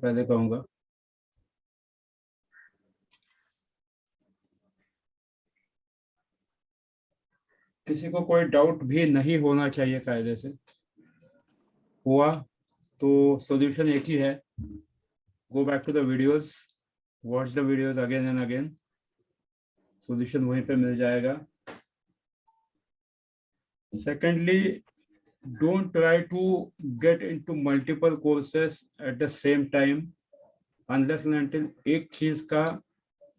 पहले कहूँगा। किसी को कोई डाउट भी नहीं होना चाहिए, कायदे से हुआ तो सॉल्यूशन एक ही है, go back to the videos, watch the videos again and again, solution वहीं पे मिल जाएगा। Secondly, don't try to get into multiple courses at the same time unless and until एक चीज का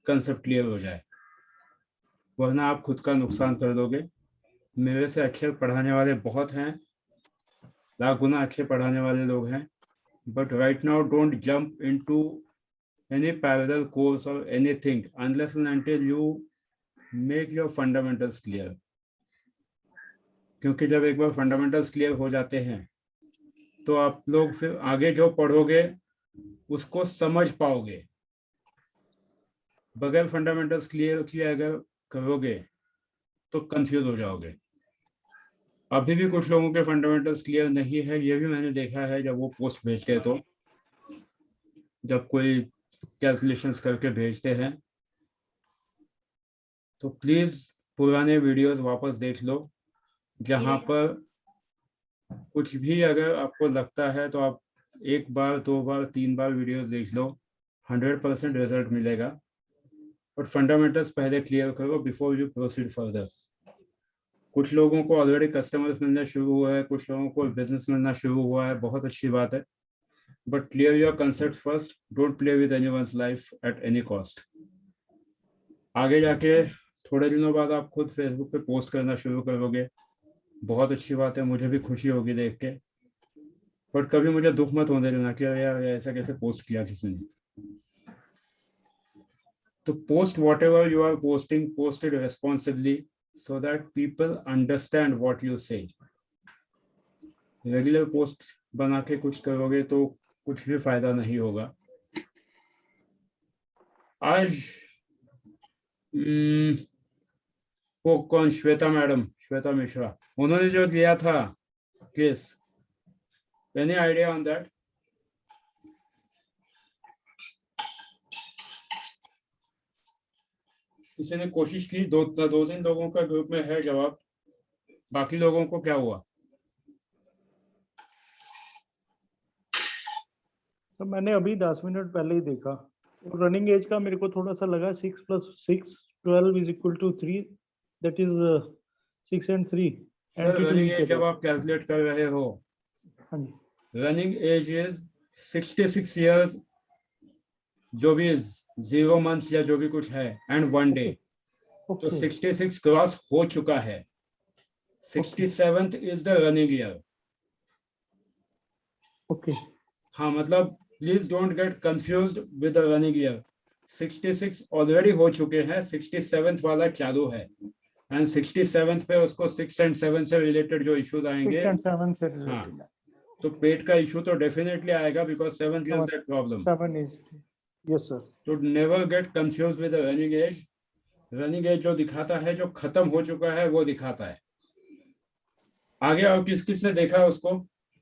कंसेप्ट क्लियर हो जाए, वरना आप खुद का नुकसान कर दोगे। मेरे से अच्छे पढ़ाने वाले बहुत हैं, लाख गुना अच्छे पढ़ाने वाले लोग हैं, but right now don't jump into any parallel course or anything unless and until you make your fundamentals clear, क्योंकि जब एक बार फंडामेंटल्स क्लियर हो जाते हैं तो आप लोग फिर आगे जो पढ़ोगे उसको समझ पाओगे। बगैर फंडामेंटल्स क्लियर अगर करोगे तो कंफ्यूज हो जाओगे। अभी भी कुछ लोगों के फंडामेंटल्स क्लियर नहीं है, ये भी मैंने देखा है जब वो पोस्ट भेजते हैं, तो जब कोई कैलकुलेशंस करके भेजते हैं तो प्लीज पुराने वीडियोस वापस देख लो, जहां पर कुछ भी अगर आपको लगता है तो आप एक बार, दो बार, तीन बार वीडियोस देख लो, 100% रिजल्ट मिलेगा। बट फंडामेंटल्स पहले क्लियर करो बिफोर यू प्रोसीड फर्दर। कुछ लोगों को ऑलरेडी कस्टमर्स मिलना शुरू हुआ है, कुछ लोगों को बिजनेस मिलना शुरू हुआ है, बहुत अच्छी बात है, but clear your concept first, don't play with anyone's life at any cost. आगे जाके थोड़े दिनों बाद आप खुद फेसबुक पे पोस्ट करना शुरू करोगे, बहुत अच्छी बात है, मुझे भी खुशी होगी देख के, बट कभी मुझे दुख मत होने देना कि यार ऐसा कैसे पोस्ट किया किसी ने। तो post whatever you are posting, post it responsibly so that people understand what you say. Regular post बना के कुछ करोगे तो कुछ भी फायदा नहीं होगा। आज वो कौन, श्वेता मैडम, श्वेता मिश्रा, उन्होंने जो दिया था case, any idea on that? किसी ने कोशिश की? दो तीन लोगों का ग्रुप में है जवाब, बाकी लोगों को क्या हुआ? तो मैंने अभी 10 मिनट पहले ही देखा, रनिंग एज का मेरे को थोड़ा सा लगा 6 + 6 12 = 3, that is 6 and 3 running age जब आप कैलकुलेट कर रहे हो, हाँ जी, रनिंग एज इज 66 years, जो भी 0 months या जो भी कुछ है, एंड 1 day, तो 66 क्रॉस हो चुका है। 67th is the running year. Okay, हाँ, मतलब please don't get confused with the running year. 66 already हो चुके हैं, 67th वाला चालू है, एंड 67th पे उसको 6 and 7 से रिलेटेड जो इश्यूज आएंगे, 6 and 7 से हाँ, रिलेटेड है, तो पेट का इशू तो डेफिनेटली आएगा, because 7th is that problem. 7 is, yes sir. तो never get confused with the running age. Running age जो दिखाता है, जो खत्म हो चुका है वो दिखाता है। आगे और किस किस ने देखा उसको,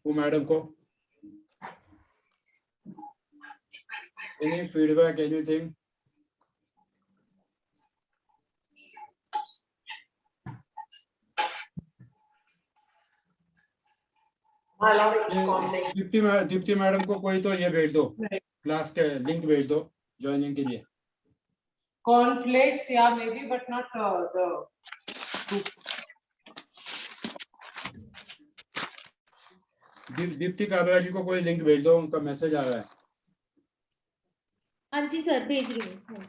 वो मैडम को? Any feedback, anything? Deepti madam को कोई तो ये भेज दो, क्लास के लिंक भेज दो ज्वाइनिंग के लिए। Cornflakes, yeah, maybe, but not the. Deepti Kabra जी को कोई लिंक भेज दो, उनका मैसेज आ रहा है। हाँ जी सर, भेज रही हूँ।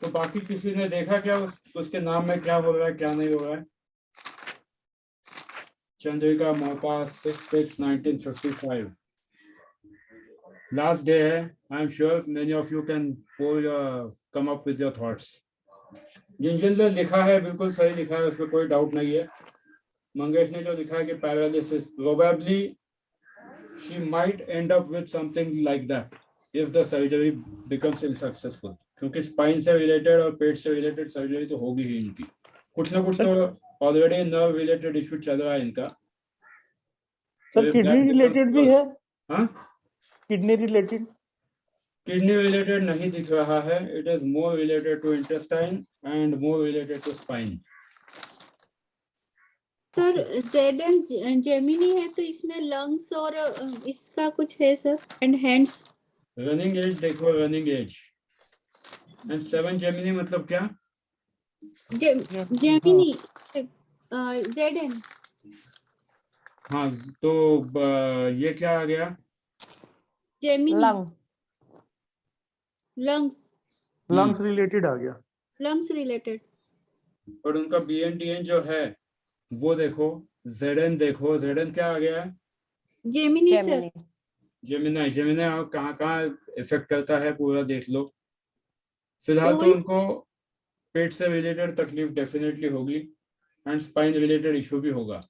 तो बाकी किसी ने देखा क्या उसके नाम में क्या हो रहा है, क्या नहीं हो रहा है? चंद्रिका मोपा, 6/6/1955 लास्ट डे है। I am sure many of you can come up with your thoughts. जिन जिन ने लिखा है बिल्कुल सही लिखा है, उसमें कोई डाउट नहीं है। मंगेश ने जो लिखा है कि paralysis, probably she might and up with something like that if the surgery becomes unsuccessful, क्योंकि स्पाइन से रिलेटेड और पेट से रिलेटेड सर्जरी तो होगी ही इनकी। कुछ ना कुछ तो ऑलरेडी नर्व रिलेटेड इशू चल रहा है इनका। सर किडनी रिलेटेड भी है? हाँ, किडनी रिलेटेड? किडनी रिलेटेड नहीं दिख रहा है. It is more related to intestine and more related to spine. Sir Z and Gemini है तो इसमें लंग्स और इसका कुछ है sir, and hands. Running age देखो, रनिंग एज. एंड 7 जेमिनी मतलब क्या? Gemini Z N. हाँ, तो ये क्या आ गया? Gemini Lung. लंग्स रिलेटेड आ गया. Lungs related. और उनका BNTN जो है वो देखो, ZN देखो, ZN क्या आ गया? Gemini sir. Gemini. Gemini. Gemini कहाँ कहाँ इफेक्ट करता है पूरा देख लो. फिलहाल तो तो उनको पेट से रिलेटेड तकलीफ डेफिनेटली होगी एंड स्पाइन रिलेटेड इशू भी होगा.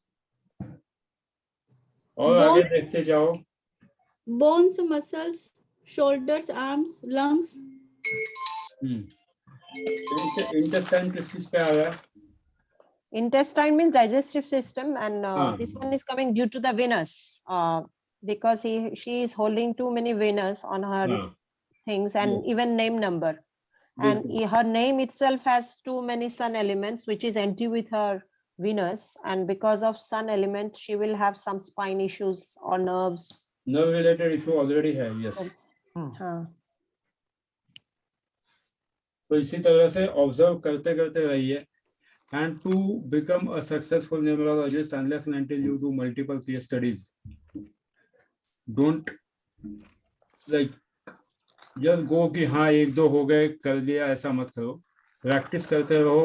और आगे देखते जाओ. Bones, muscles, shoulders, arms, lungs. Intestine किस चीज पे आ रहा है? Intestine means digestive system, and Ah. this one is coming due to the venous, because she is holding too many venous on her हाँ, things, and Yes. even name number, and बिल्कुल. her name itself has too many sun elements, which is anti with her Venus, and because of sun element, she will have some spine issues or nerves. Nerve related issue already है. Yes. हाँ. तो इसी तरह से observe करते करते रहिए. And to become a successful numerologist, unless and until you do multiple case studies, don't like just go कि हाँ एक दो हो गए कर लिया, ऐसा मत करो. प्रैक्टिस करते रहो.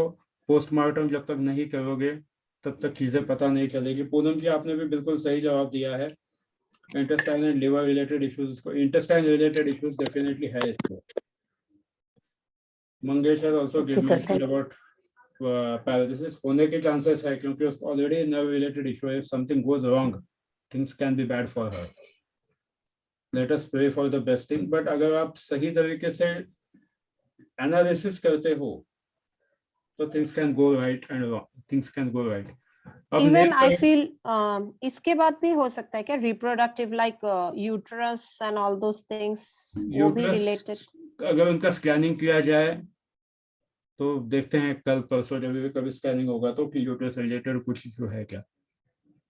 पोस्टमार्टम जब तक नहीं करोगे तब तक चीजें पता नहीं चलेगी. पूनम जी आपने भी बिल्कुल सही जवाब दिया है. Intestine and liver related issues, intestine related issues definitely है इसको. Mangesh has also given me about paralysis होने के चांसेस है क्योंकि उसको ऑलरेडी नर्व रिलेटेड इशू है. If something goes wrong, things can be bad for her. Let us pray for the best thing. But अगर आप सही तरीके से एनालिसिस करते हो तो things can go right and wrong, things can go right. Even I feel इसके बाद भी हो सकता है क्या reproductive, like uterus and all those things, वो भी related. अगर उनका स्कैनिंग किया जाए तो देखते हैं कल परसों जब भी कभी स्कैनिंग होगा तो कि यूट्रस रिलेटेड कुछ इशू है क्या.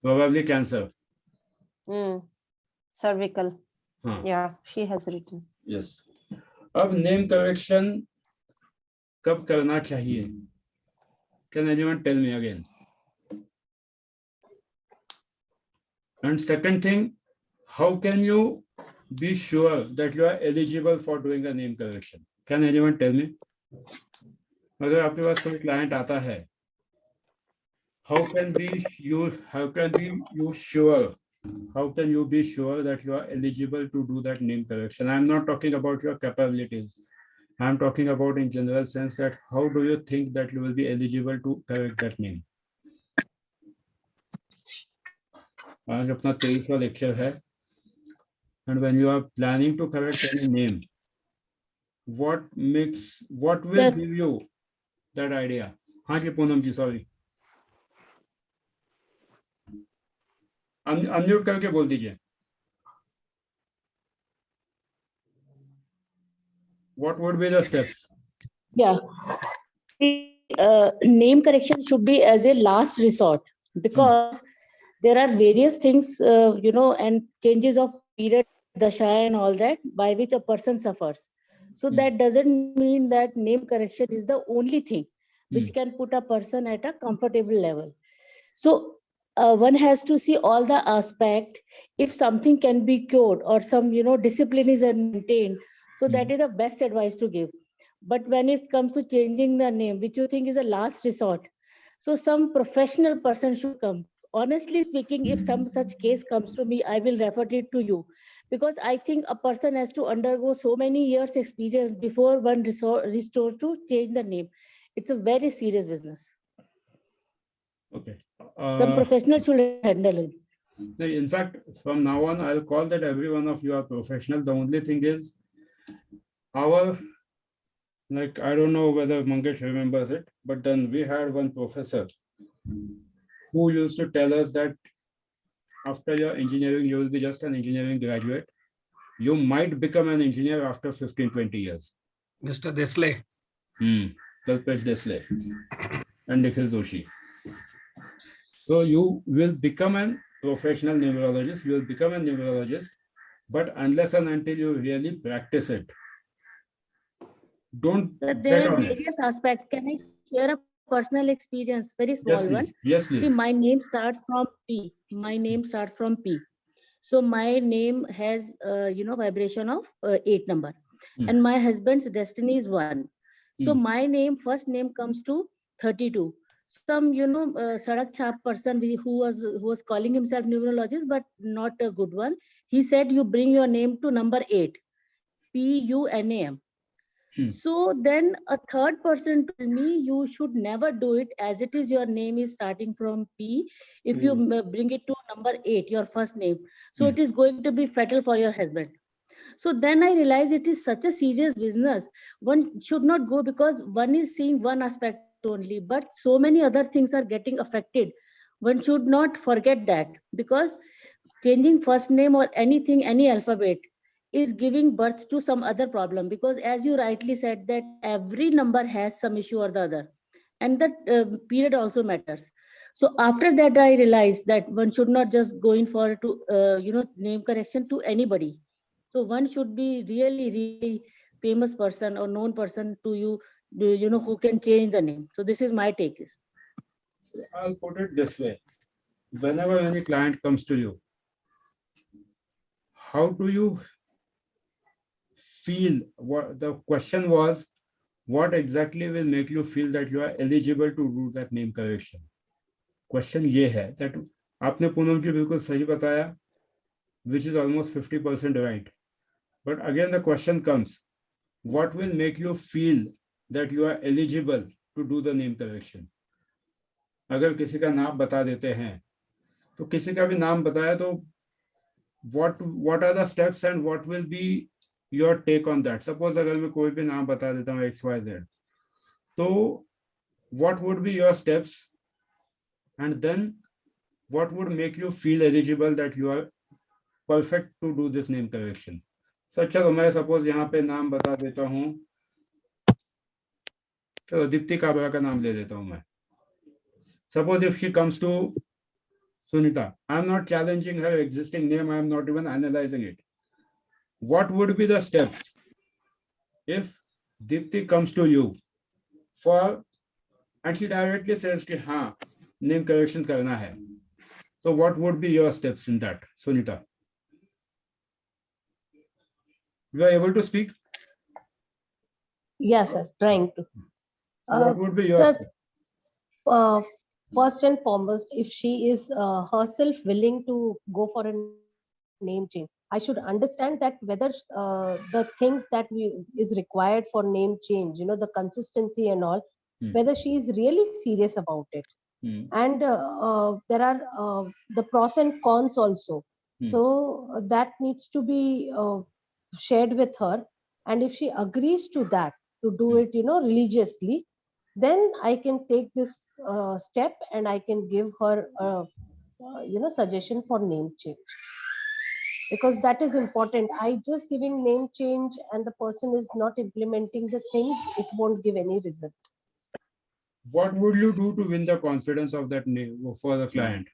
Probably cancer. Cervical. हाँ. Yeah, she has written. Yes. अब नेम करेक्शन कब करना चाहिए? Can anyone tell me again? And second thing, how can you be sure that you are eligible for doing a name correction? Can anyone tell me? अगर आपके पास कोई client आता है, how can you be sure that you are eligible to do that name correction? I am not talking about your capabilities. I am talking about in general sense that how do you think that you will be eligible to correct that name? आज अपना 23वां lecture है. And when you are planning to correct any name, what will give you that idea? हाँ जी पूनम जी, sorry. Unmute करके बोल दीजिए. What would be the steps? Yeah, name correction should be as a last resort because there are various things, and changes of period, dasha and all that by which a person suffers. So that doesn't mean that name correction is the only thing which can put a person at a comfortable level. So one has to see all the aspect. If something can be cured or some, discipline is maintained, so that is the best advice to give. But when it comes to changing the name, which you think is a last resort, so some professional person should come. Honestly speaking, if some such case comes to me, I will refer it to you, because I think a person has to undergo so many years experience before one restores to change the name. It's a very serious business. Okay. Some professional should handle it. In fact, from now on, I'll call that every one of you are professional. The only thing is I don't know whether Mangesh remembers it, but then we had one professor who used to tell us that after your engineering, you will be just an engineering graduate. you might become an engineer after 15-20 years. Mr. Desley. Kalpesh Desle and Nikhil Joshi. So you will become a professional numerologist, you will become a numerologist, but unless and until you really practice it, don't There bet are on it. various aspects. Can I share a personal experience? Very small Yes, one. please. Yes, please. See, my name starts from P. My name starts from P. So my name has, vibration of 8 number. And my husband's destiny is 1. So my name, first name comes to 32. Some, Sadak Chap person who was calling himself numerologist, but not a good one. He said, you bring your name to number 8, PUNAM. So then a third person told me, you should never do it, as it is your name is starting from P. If you bring it to number 8, your first name, so it is going to be fatal for your husband. So then I realized it is such a serious business. One should not go, because one is seeing one aspect only, but so many other things are getting affected. One should not forget that, because changing first name or anything, any alphabet, is giving birth to some other problem, because as you rightly said, that every number has some issue or the other, and that period also matters. So after that, I realized that one should not just go in for name correction to anybody. So one should be really, really famous person or known person to you, who can change the name. So this is my take. I'll put it this way. Whenever any client comes to you, how do you feel? What the question was, what exactly will make you feel that you are eligible to do that name correction? Question ये है that आपने पूनम जी बिल्कुल सही बताया, which is almost 50% right. But again the question comes, what will make you feel that you are eligible to do the name correction? अगर किसी का नाम बता देते हैं, तो किसी का भी नाम बताया तो what are the steps and what will be your take on that? Suppose अगर मैं कोई भी नाम बता देता हूँ XYZ, तो what would be your steps, and then what would make you feel eligible that you are perfect to do this name correction? So चलो मैं suppose यहाँ पे नाम बता देता हूँ, चलो दीप्ति काबरा का नाम ले देता हूँ मैं. Suppose if she comes to Sunita, I am not challenging her existing name, I am not even analyzing it. What would be the steps if Dipti comes to you and she directly says कि हाँ name correction करना है? So what would be your steps in that, Sunita? You are able to speak? Yes, sir. Trying to. What would be your Sir, steps? first and foremost, if she is herself willing to go for a name change, I should understand that whether the things that is required for name change, the consistency and all, whether she is really serious about it. And there are the pros and cons also. So that needs to be shared with her. And if she agrees to that, to do it, religiously, then I can take this step and I can give her suggestion for name change, because that is important. I just giving name change and the person is not implementing the things, it won't give any result. What would you do to win the confidence of that name for the client?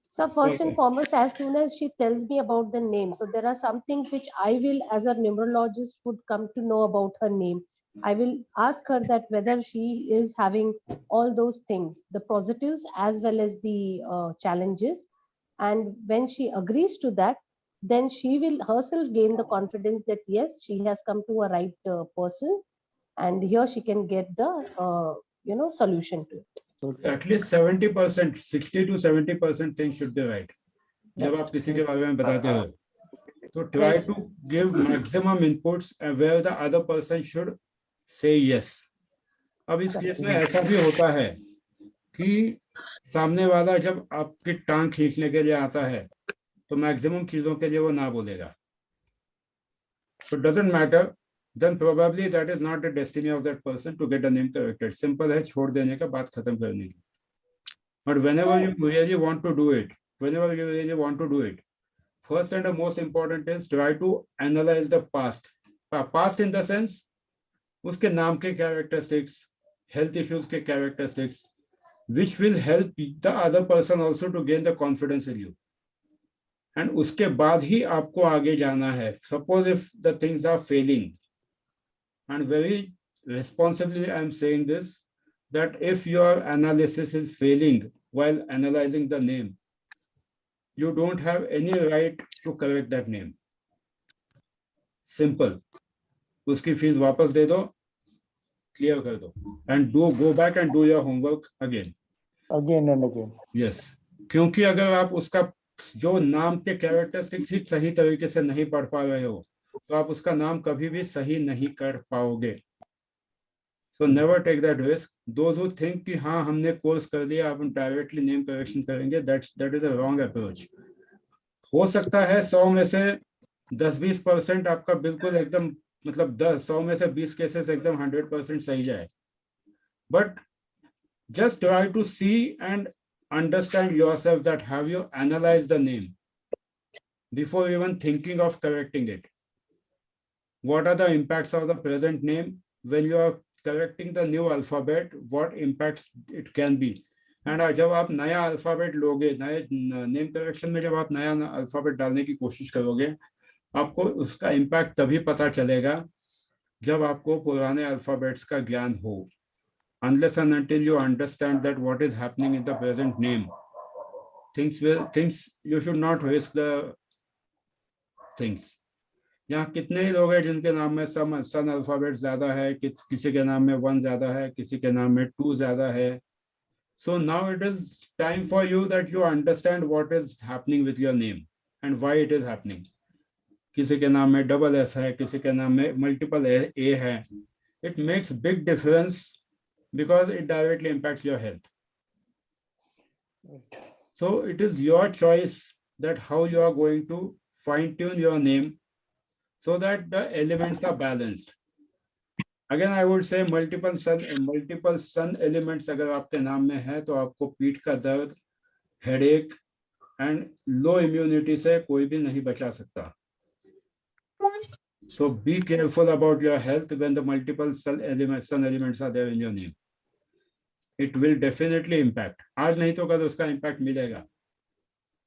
So first and foremost, as soon as she tells me about the name, so there are some things which I will, as a numerologist, would come to know about her name. I will ask her that whether she is having all those things, the positives as well as the challenges. And when she agrees to that, then she will herself gain the confidence that yes, she has come to a right person, and here she can get the solution to it. At least 70%, 60 to 70% things should be right. जब आप किसी के बारे में बताते हो, तो try to give maximum inputs where the other person should say yes. अब इस केस में ऐसा भी होता है कि सामने वाला जब आपकी टांग खींचने के लिए आता है, तो मैक्सिमम चीजों के लिए वो ना बोलेगा. So it doesn't matter. Then probably that is not the destiny of that person to get a name corrected. Simple है छोड़ देने का, बात खत्म करने की. But whenever you really want to do it, first and the most important is try to analyze the past. Past in the sense उसके नाम के characteristics, health issues के characteristics, which will help the other person also to gain the confidence in you. And उसके बाद ही आपको आगे जाना है. Suppose if the things are failing, and very responsibly I am saying this, that if your analysis is failing while analyzing the name, you don't have any right to correct that name. Simple. उसकी fees वापस दे दो, clear कर दो, and go back and do your homework again. Again and again. Yes. क्योंकि अगर आप उसका जो नाम के कैरेक्टरिस्टिक्स ही सही तरीके से नहीं पढ़ पा रहे हो, तो आप उसका नाम कभी भी सही नहीं कर पाओगे. So never take that risk. Those who think कि हाँ हमने कोर्स कर लिया, आप डायरेक्टली नेम करेक्शन करेंगे, that is a wrong approach. हो सकता है 100 में से 10-20% आपका बिल्कुल एकदम मतलब 100 में से 20 केसेस एकदम 100% सही जाए. But just try to see and understand yourself that have you analyzed the name before even thinking of correcting it. What are the impacts of the present name when you are correcting the new alphabet? What impacts it can be? And जब आप नया alphabet लोगे, नए name correction में जब आप नया alphabet डालने की कोशिश करोगे, आपको उसका इम्पैक्ट तभी पता चलेगा जब आपको पुराने अल्फाबेट्स का ज्ञान हो. Unless and until you understand that what is happening in the present name, things you should not risk the things. यहाँ कितने ही लोग हैं जिनके नाम में सन अल्फाबेट ज्यादा है, किसी के नाम में 1 ज्यादा है, किसी के नाम में 2 ज्यादा है. So now it is time for you that you understand what is happening with your name and why it is happening. किसी के नाम में double S है, किसी के नाम में multiple A है. It makes big difference because it directly impacts your health. Right. So it is your choice that how you are going to fine tune your name so that the elements are balanced. Again, I would say multiple sun elements अगर आपके नाम में है तो आपको पीठ का दर्द, headache and low immunity से कोई भी नहीं बचा सकता. So be careful about your health when the multiple sun elements are there in your name. It will definitely impact. आज नहीं तो कल उसका impact मिलेगा.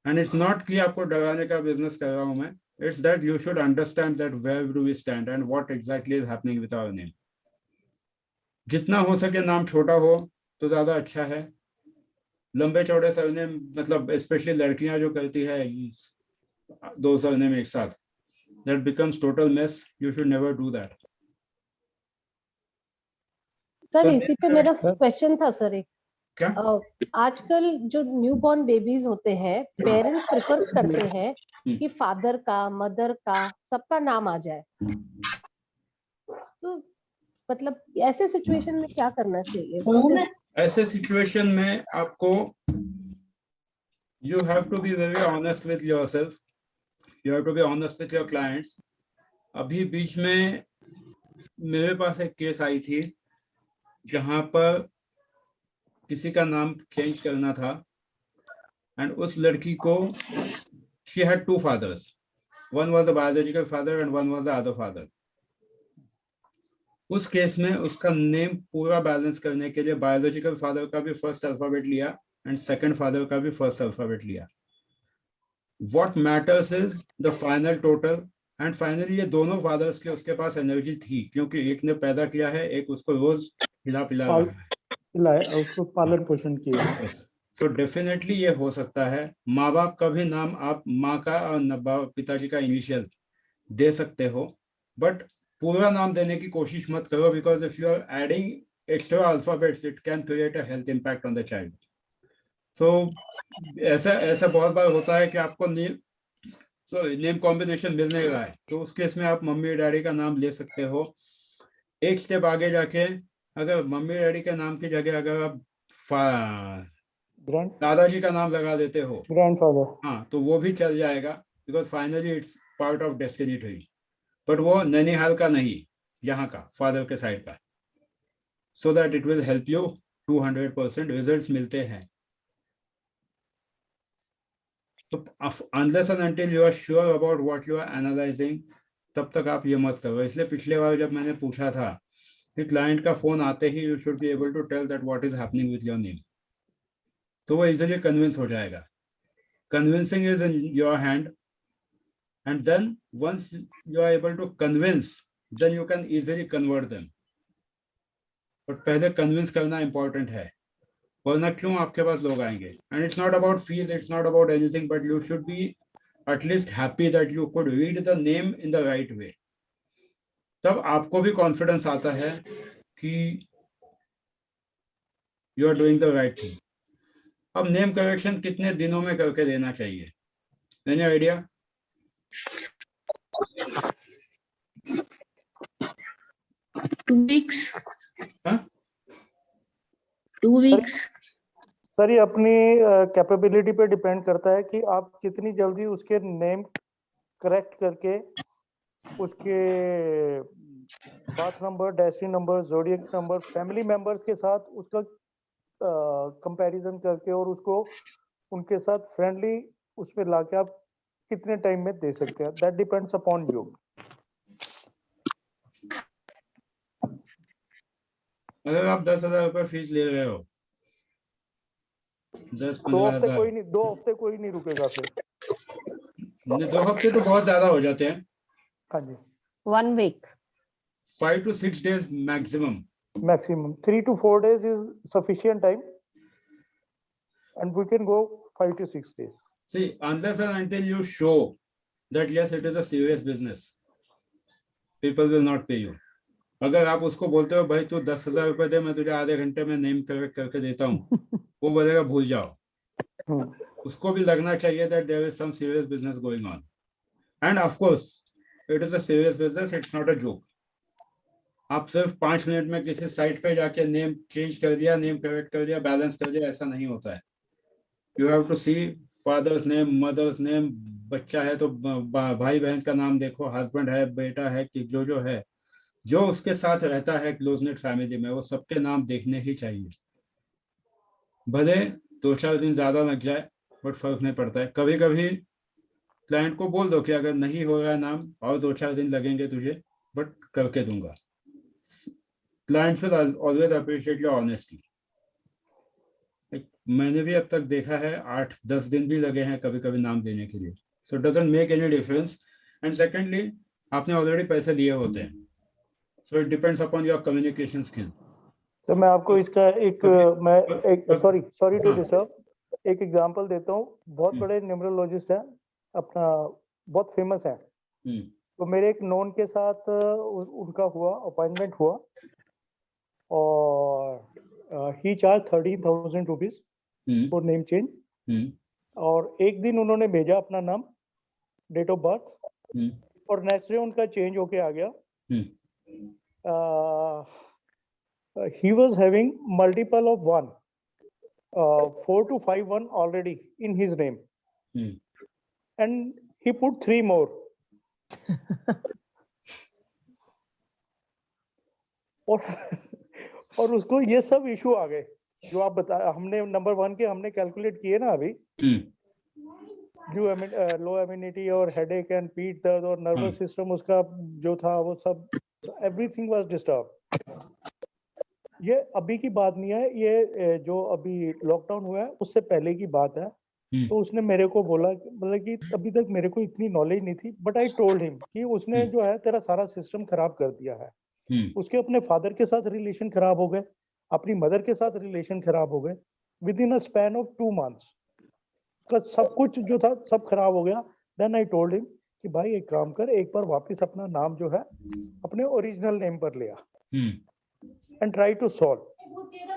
And it's not कि आपको डराने का business कर रहा हूँ मैं. It's that you should understand that where do we stand and what exactly is happening with our name. जितना हो सके नाम छोटा हो तो ज्यादा अच्छा है. लंबे चौड़े सरनेम मतलब स्पेशली लड़कियां जो करती है 2 सरनेम एक साथ, that becomes total mess. You should never do that. Sir So इसी पे मेरा sir. क्वेश्चन था सर एक. क्या? आजकल जो न्यूबॉर्न बेबीज होते हैं, पेरेंट्स प्रेफर करते हैं कि फादर का, मदर का, सबका नाम आ जाए. तो मतलब ऐसे सिचुएशन में क्या करना चाहिए? ऐसे सिचुएशन में आपको you have to be very honest with yourself. You have to be honest with your clients. अभी बीच में मेरे पास एक केस आई थी जहां पर किसी का नाम चेंज करना था एंड उस लड़की को she had 2 fathers. One was the biological father and one was the other father. उस केस में उसका नेम पूरा बैलेंस करने के लिए बायोलॉजिकल फादर का भी फर्स्ट अल्फाबेट लिया एंड सेकंड फादर का भी फर्स्ट अल्फाबेट लिया. What matters is the final total. And finally ये दोनों फादर्स के उसके पास एनर्जी थी क्योंकि एक ने पैदा किया है, एक उसको रोज खिला पिला रहा है. उसको पालन पोषण किया. सो डेफिनेटली ये हो सकता है. माँ बाप का भी नाम आप माँ का और पिताजी का इनिशियल दे सकते हो, बट पूरा नाम देने की कोशिश मत करो because if you are adding extra alphabets it can create a health impact on the child. So ऐसा बहुत बार होता है कि आपको नेम कॉम्बिनेशन मिल नहीं रहा है, तो उस केस में आप मम्मी डैडी का नाम ले सकते हो. एक स्टेप आगे जाके अगर मम्मी डैडी के नाम की जगह अगर आप दादाजी का नाम लगा देते हो, ग्रैंडफादर, हाँ, तो वो भी चल जाएगा because finally it's part of destiny tree. But वो नैनीहाल का नहीं, यहाँ का फादर के साइड का. So that it will help you. 200% results मिलते हैं. तो unless and until you are sure about what you are analyzing, तब तक आप ये मत करो। इसलिए पिछले बार जब मैंने पूछा था कि क्लाइंट का फोन आते ही you should be able to tell that what is happening with your name, तो वो इजीली कन्विंस हो जाएगा। Convincing is in your hand, and then once you are able to convince, then you can easily convert them. But पहले convince करना important है, वरना क्यों आपके पास लोग आएंगे। And it's not about fees, it's not about anything, but you should be at least happy that you could read the name in the right way। तब आपको भी कॉन्फिडेंस आता है कि you are doing the right thing। अब name correction कितने दिनों में करके देना चाहिए? Any idea? 2 weeks. हाँ? 2 weeks. सर ये अपनी कैपेबिलिटी पे डिपेंड करता है कि आप कितनी जल्दी उसके नेम करेक्ट करके उसके bath number, destiny number, zodiac number, family members के साथ उसका कंपैरिजन करके और उसको उनके साथ फ्रेंडली उसमें लाके आप कितने टाइम में दे सकते हैं। That depends upon you. अगर आप 10,000 रुपये फीस ले रहे हो, 10-15 हज़ार, 2 हफ्ते कोई नहीं रुकेगा फिर। 2 हफ्ते तो बहुत ज्यादा हो जाते हैं। हाँ जी, 1 week। 5 to 6 days maximum। maximum 3 to 4 days is sufficient time, and we can go 5 to 6 days। See, unless and until you show that yes it is a serious business, people will not pay you। अगर आप उसको बोलते हो भाई तू 10,000 रुपए दे, मैं तुझे आधे घंटे में नेम करेक्ट करके देता हूँ, वो बोलेगा भूल जाओ। उसको भी लगना चाहिए that there is some serious business going on, and of course it is a serious business, it's not a joke। आप सिर्फ 5 मिनट में किसी साइट पे जाके नेम चेंज कर दिया, नेम करेक्ट कर दिया, बैलेंस कर दिया, ऐसा नहीं होता है। You have to see father's name, mother's name, बच्चा है तो भाई बहन का नाम देखो, हस्बैंड है, बेटा है, कि जो है जो उसके साथ रहता है क्लोज नेट फैमिली में, वो सबके नाम देखने ही चाहिए। भले 2-4 दिन ज्यादा लग जाए बट फर्क नहीं पड़ता है। कभी कभी क्लाइंट को बोल दो कि अगर नहीं हो रहा है नाम और 2-4 दिन लगेंगे तुझे, बट करके दूंगा। Clients will always appreciate your honesty। मैंने भी अब तक देखा है 8-10 दिन भी लगे हैं कभी कभी नाम देने के लिए। So it doesn't make any difference। And secondly, आपने ऑलरेडी पैसे लिए होते हैं, so it depends upon your communication skill। तो मैं आपको इसका एक सॉरी टू डिस्टर्ब, एक एग्जांपल देता हूँ। बहुत बड़े न्यूमरोलॉजिस्ट हैं, अपना बहुत फेमस है। तो मेरे एक नॉन के साथ उनका अपॉइंटमेंट हुआ, और he charge 13,000 rupees for name change. और एक दिन उन्होंने भेजा अपना नाम, डेट ऑफ बर्थ, और नेक्स्ट डे उनका चेंज होके आ गया। he was having multiple of 1, 4 to 5 1 already in his name, and he put 3 more। और उसको ये सब इशू आ गए जो आप बता, हमने नंबर 1 के हमने कैलकुलेट किए ना अभी, लो इम्यूनिटी और हेडेक एंड पीठ दर्द और नर्वस सिस्टम उसका जो था वो सब, एवरीथिंग वाज डिस्टर्ब। ये अभी की बात नहीं है, ये जो अभी लॉकडाउन हुआ है उससे पहले की बात है। तो उसने मेरे को बोला, मतलब कि अभी तक मेरे को इतनी नॉलेज नहीं थी, बट आई टोल्ड हिम कि उसने जो है तेरा सारा सिस्टम खराब कर दिया है। उसके अपने फादर के साथ रिलेशन खराब हो गए, अपनी मदर के साथ रिलेशन खराब हो गए, with in a span of 2 months का सब कुछ जो था सब खराब हो गया। देन आई टोल्ड हिम कि भाई एक काम कर, एक बार वापस अपना नाम जो है अपने ओरिजिनल नेम पर ले आ, and try to solve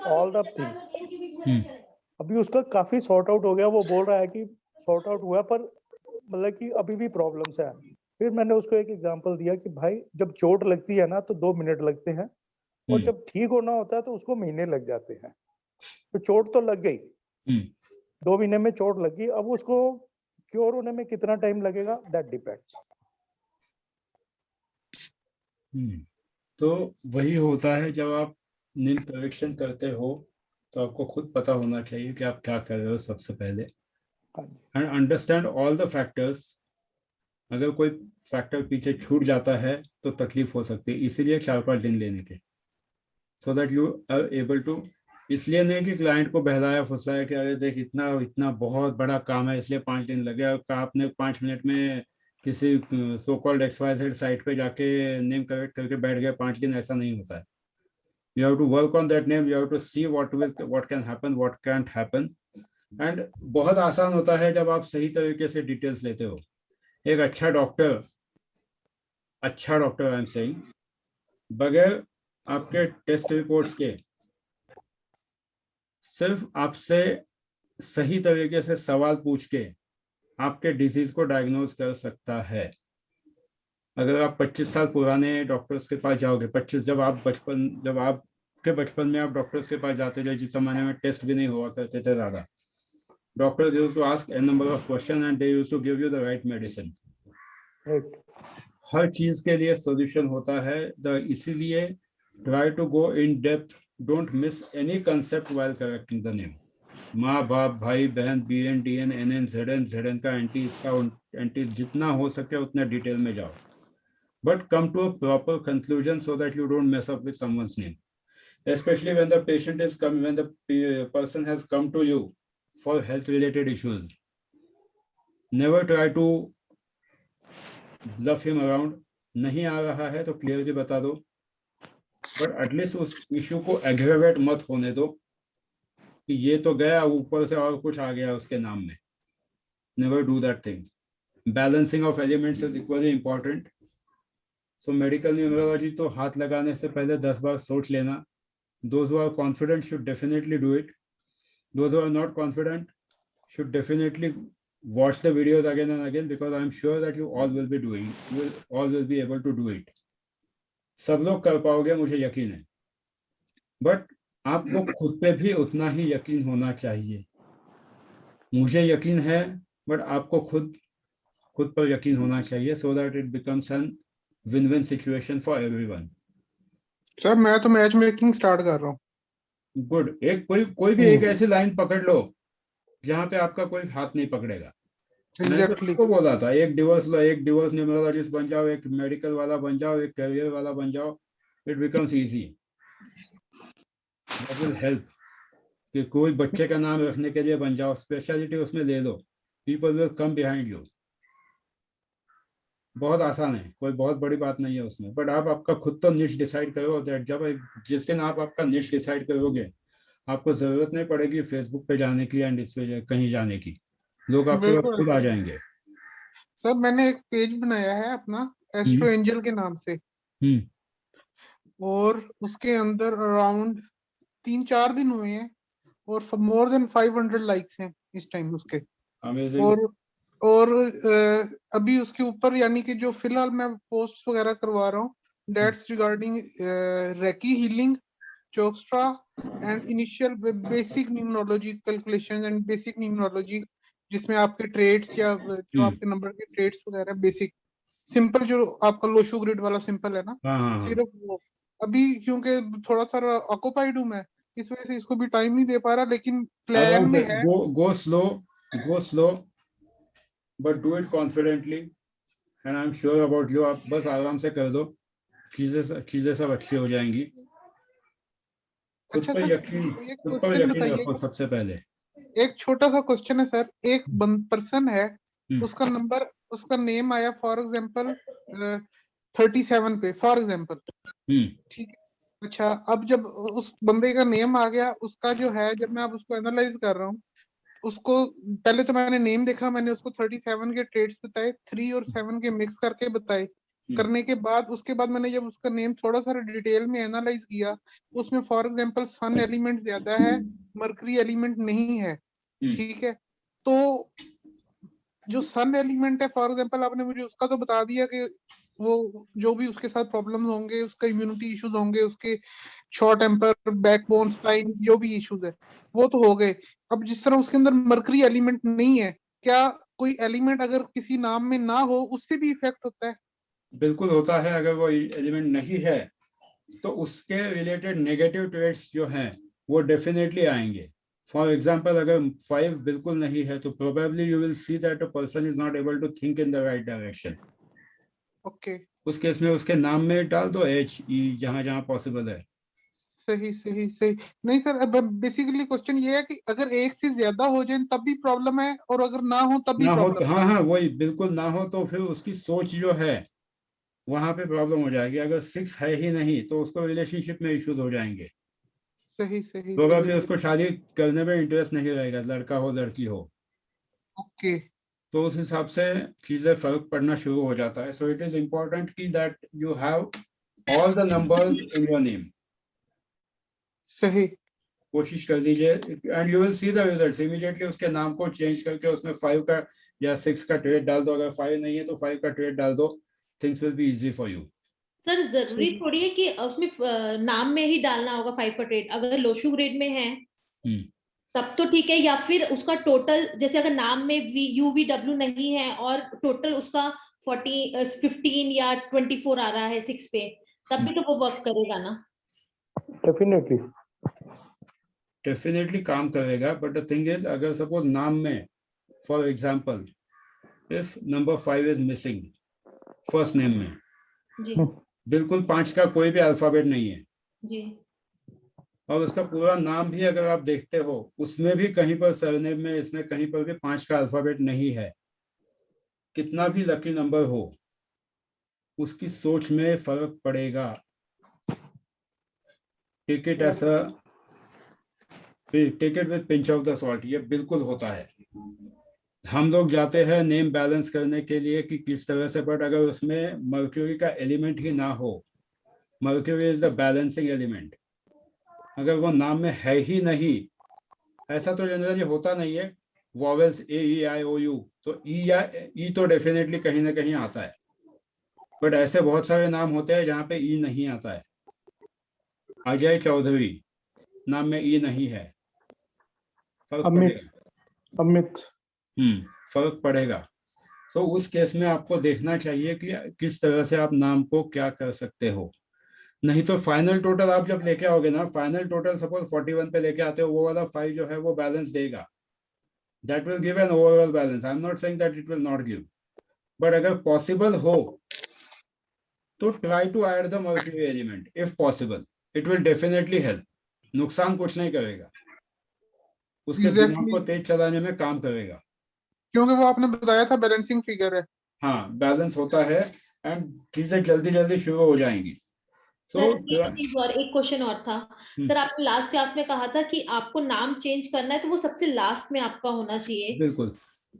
all the things. अभी उसका काफी सॉर्ट आउट हो गया, वो बोल रहा है कि सॉर्ट आउट हुआ, पर मतलब कि अभी भी प्रॉब्लम्स है। फिर मैंने उसको एक एग्जांपल दिया कि भाई जब चोट लगती है ना तो 2 मिनट लगते हैं, और जब ठीक होना होता है तो उसको महीने लग जाते हैं। तो चोट तो लग गई, 2 महीने में चोट लगी, अब उसको क्योर होने में कितना टाइम लगेगा, दैट डिपेंड्स। तो वही होता है जब आप नेम करेक्शन करते हो तो आपको खुद पता होना चाहिए कि आप क्या कर रहे हो सबसे पहले। हाँ जी, and understand all the factors. अगर कोई फैक्टर पीछे छूट जाता है तो तकलीफ हो सकती है, इसीलिए 4-5 दिन लेने के, so that you are able to. इसलिए नहीं कि क्लाइंट को बहलाया फुसलाया कि अरे देख इतना इतना बहुत बड़ा काम है इसलिए 5 दिन लगे, और आपने 5 मिनट में किसी सो कॉल्ड XYZ साइट पे जाके नेम करेक्ट करके बैठ गए 5 दिन, ऐसा नहीं होता है। You have to work on that name, you have to see what can happen, what can't happen, and बहुत आसान होता है जब आप सही तरीके से डिटेल्स लेते हो। एक अच्छा डॉक्टर आई एम सेइंग, बगैर आपके टेस्ट रिपोर्ट्स के सिर्फ आपसे सही तरीके से सवाल पूछ के आपके डिजीज को डायग्नोज कर सकता है। अगर आप 25 साल पुराने डॉक्टर्स के पास जाओगे, 25 जब आपके बचपन में आप डॉक्टर्स के पास जाते थे, जिस जमाने में टेस्ट भी नहीं हुआ करते थे ज़्यादा, doctors used to ask n number of question and they used to give you the right medicine. Right, हर चीज के लिए सॉल्यूशन होता है, इसीलिए try to go in depth, don't miss any concept while correcting the name. माँ बाप भाई बहन BN DN NN ZN का एंटी, इसका एंटी, जितना हो सके उतना डिटेल में जाओ, but come to a proper conclusion so that you don't mess up with someone's name, especially when the patient is come, when the person has come to you for health related issues. Never try to bluff him around. नहीं आ रहा है तो clearly बता दो, but at least उस issue को aggravate मत होने दो कि ये तो गया ऊपर से और कुछ आ गया उसके नाम में। Never do that thing. Balancing of elements is equally important. So medical numerology तो हाथ लगाने से पहले 10 बार सोच लेना। Those who are confident should definitely do it. Those who are not confident should definitely watch the videos again and again, because I am sure that you all will be able to do it. सब लोग कर पाओगे, मुझे यकीन है, but आपको खुद पे भी उतना ही यकीन होना चाहिए। मुझे यकीन है, बट आपको खुद पर यकीन होना चाहिए, so that it becomes an win-win situation for everyone. Sir मैं तो मैच मेकिंग स्टार्ट कर रहा हूँ। गुड। एक कोई भी एक ऐसी लाइन पकड़ लो जहाँ पे आपका कोई हाथ नहीं पकड़ेगा। मैंने तो एग्जैक्टली। सबको बोला था, एक डिवोर्स लो, एक डिवोर्स न्यूमरोलॉजिस्ट बन जाओ, एक मेडिकल वाला बन जाओ, एक करियर वाला बन जाओ, it becomes easy. That will help. कि कोई बच्चे का नाम रखने के लिए बन जाओ, स्पेशलिटी उसमें ले लो, people will come behind you. बहुत आसान है, कोई बहुत बड़ी बात नहीं है उसमें, बट आप आपका खुद तो निश डिसाइड करो। दैट जब जिस दिन आप आपका निश डिसाइड करोगे, आपको जरूरत नहीं पड़ेगी फेसबुक पे जाने की एंड इस पे कहीं जाने की, लोग आपके पास खुद आ जाएंगे। सर मैंने एक पेज बनाया है अपना एस्ट्रो एंजल के नाम से, और उसके अंदर अराउंड 3-4 दिन हुए हैं और मोर देन 500 लाइक्स हैं इस टाइम उसके। Amazing. और अभी उसके ऊपर यानी कि जो फिलहाल मैं पोस्ट वगैरह करवा रहा हूँ, दैट्स रिगार्डिंग रेकी हीलिंग, चोक्स्ट्रा and initial basic numerology calculation and basic numerology, जिसमें आपके ट्रेड्स या जो आपके नंबर के ट्रेड्स वगैरह बेसिक सिंपल, जो आपका लोशो ग्रिड वाला सिंपल है ना, सिर्फ वो। अभी क्योंकि थोड़ा सा ऑक्युपाइड हूँ मैं, इस वजह से इसको भी टाइम नहीं दे पा रहा, लेकिन प्लान में है। go slow but do it confidently and I'm sure about you. आप बस आराम से कर दो, चीजें सब अच्छी हो जाएंगी। खुद अच्छा पर सर, यकीन रखो सबसे पहले। एक छोटा सा क्वेश्चन है सर। एक पर्सन है, उसका नंबर, उसका नेम आया फॉर एग्जांपल 37 पे, फॉर एग्जांपल, ठीक है। अच्छा, अब जब उस बंदे का नेम आ गया, उसका जो है, जब मैं अब उसको एनालाइज कर रहा हूँ, उसको पहले तो मैंने नेम देखा, मैंने उसको 37 के ट्रेड्स बताए, 3 और 7 के मिक्स करके बताए। करने के बाद उसके बाद मैंने जब उसका नेम थोड़ा सा डिटेल में एनालाइज किया, उसमें फॉर एग्जांपल सन एलिमेंट ज्यादा है, मरकरी एलिमेंट नहीं है, ठीक है। तो जो सन एलिमेंट है, फॉर एग्जांपल आपने मुझे उसका तो बता दिया कि वो जो भी उसके साथ प्रॉब्लम होंगे, उसका इम्यूनिटी इश्यूज होंगे, उसके शॉर्ट टेम्पर, बैकबोन, स्पाइन, जो भी इश्यूज है वो तो हो गए। अब जिस तरह उसके अंदर मरकरी एलिमेंट नहीं है, क्या कोई एलिमेंट अगर किसी नाम में ना हो उससे भी इफेक्ट होता है? बिल्कुल होता है। अगर वो एलिमेंट नहीं है तो उसके रिलेटेड नेगेटिव ट्रेड्स जो हैं वो डेफिनेटली आएंगे। फॉर एग्जाम्पल अगर 5 बिल्कुल नहीं है तो probably you will see that a person is not able to think in the right direction. Okay, उस केस में उसके नाम में डाल दो HE जहां जहां पॉसिबल है। सही सही सही। नहीं सर, अब बेसिकली क्वेश्चन ये है कि अगर एक से ज्यादा हो जाए तब भी प्रॉब्लम है, और अगर ना हो तब भी ना हो तो प्रॉब्लम है। हाँ हाँ वही, बिल्कुल ना हो तो फिर उसकी सोच जो है वहां पे प्रॉब्लम हो जाएगी। अगर 6 है ही नहीं तो उसको रिलेशनशिप में इश्यूज हो जाएंगे। सही सही प्रोबेबली सही। उसको शादी करने में इंटरेस्ट नहीं रहेगा, लड़का हो लड़की हो। ओके, तो उस हिसाब से चीजें फर्क पड़ना शुरू हो जाता है। सो इट इज इम्पोर्टेंट कि that you have all the numbers in your name. सही। कोशिश कर दीजिए and you will see the results immediately. उसके नाम को चेंज करके उसमें 5 का या 6 का ट्रेड डाल दो। अगर 5 नहीं है तो 5 का ट्रेड डाल दो। Things will be easy for you. Sir जरूरी थोड़ी है कि उसमें नाम में ही डालना होगा 5 का ट्रेड। अगर लोशु ग्रेड में है तब तो ठीक है, या फिर उसका टोटल, जैसे अगर नाम में UVW नहीं है और टोटल उसका 15 या 24 आ रहा है 6 पे, तब भी तो वो वर्क करेगा ना? डेफिनेटली काम करेगा। बट द थिंग इज, अगर सपोज नाम में for example if number 5 is missing first name में, जी बिल्कुल 5 का कोई भी अल्फाबेट नहीं है, जी, और उसका पूरा नाम भी अगर आप देखते हो उसमें भी कहीं पर सरनेम में इसमें कहीं पर भी 5 का अल्फाबेट नहीं है, कितना भी लकी नंबर हो उसकी सोच में फर्क पड़ेगा। टेक इट ऐसा, take it with pinch of the salt. ये बिल्कुल होता है। हम लोग जाते हैं नेम बैलेंस करने के लिए कि किस तरह से, बट अगर उसमें मर्क्यूरी का एलिमेंट ही ना हो, mercury is the balancing element, अगर वो नाम में है ही नहीं, ऐसा तो जनरली होता नहीं है। वॉवेल्स AEIOU तो ई या ई तो डेफिनेटली कहीं ना कहीं आता है, बट ऐसे बहुत सारे नाम होते हैं जहाँ पे ई नहीं आता है। अजय चौधरी नाम में ई नहीं है, फर्क पड़ेगा। अमित फर्क पड़ेगा। तो उस केस में आपको देखना चाहिए कि किस तरह से आप नाम को क्या कर सकते हो। नहीं तो फाइनल टोटल आप जब लेके आओगे ना, फाइनल टोटल सपोज 41 पे लेके आते हो, वो वाला 5 जो है वो बैलेंस देगा। That will give an overall balance. I am not saying that it will not give, but अगर पॉसिबल हो तो try to add the mercury element if possible. It will definitely help. नुकसान कुछ नहीं करेगा, उसके दिमाग को तेज चलाने में काम करेगा। क्योंकि वो आपने बताया था बैलेंसिंग फिगर है। हाँ, बैलेंस होता है एंड चीजें जल्दी जल्दी शुरू हो जाएंगी। सर एक चीज और, एक क्वेश्चन और था। सर आपने लास्ट क्लास में कहा था कि आपको नाम चेंज करना है तो वो सबसे लास्ट में आपका होना चाहिए। बिल्कुल।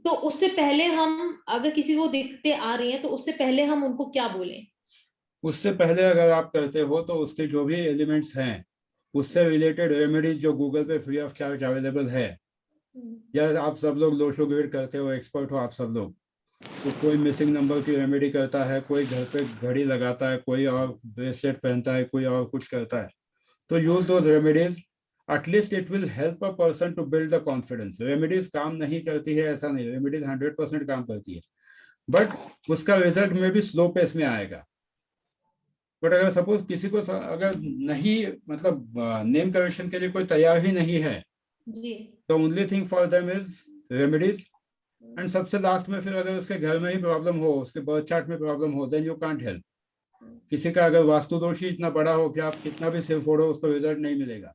तो उससे पहले हम अगर किसी को दिखते आ रही हैं तो उससे पहले हम उनको क्या बोलें? उससे पहले अगर आप करते हो तो उसके जो भी एलिमेंट्स हैं उससे रिलेटेड रेमेडीज जो गूगल पे फ्री ऑफ चार्ज अवेलेबल है, या आप सब लोग लोशो ग्रेड करते हो, एक्सपर्ट हो आप सब लोग, तो कोई मिसिंग नंबर की रेमेडी करता है, कोई घर पे घड़ी लगाता है, कोई और ब्रेसलेट पहनता है, कोई और कुछ करता है, तो use those remedies. At least it will help a person to build the confidence. Remedies काम नहीं करती है ऐसा नहीं, रेमेडीज 100% काम करती है, बट उसका रिजल्ट में भी स्लो पेस में आएगा। बट अगर सपोज किसी को अगर नहीं, मतलब नेम करेक्शन के लिए कोई तैयार ही नहीं है, तो only thing for them is remedies. And सबसे लास्ट में फिर अगर उसके घर में ही प्रॉब्लम हो, उसके बर्थ चार्ट में प्रॉब्लम हो, देन यू कांट हेल्प। किसी का अगर वास्तु दोष ही इतना बड़ा हो कि आप कितना भी सिर फोड़ो उसको रिजल्ट नहीं मिलेगा,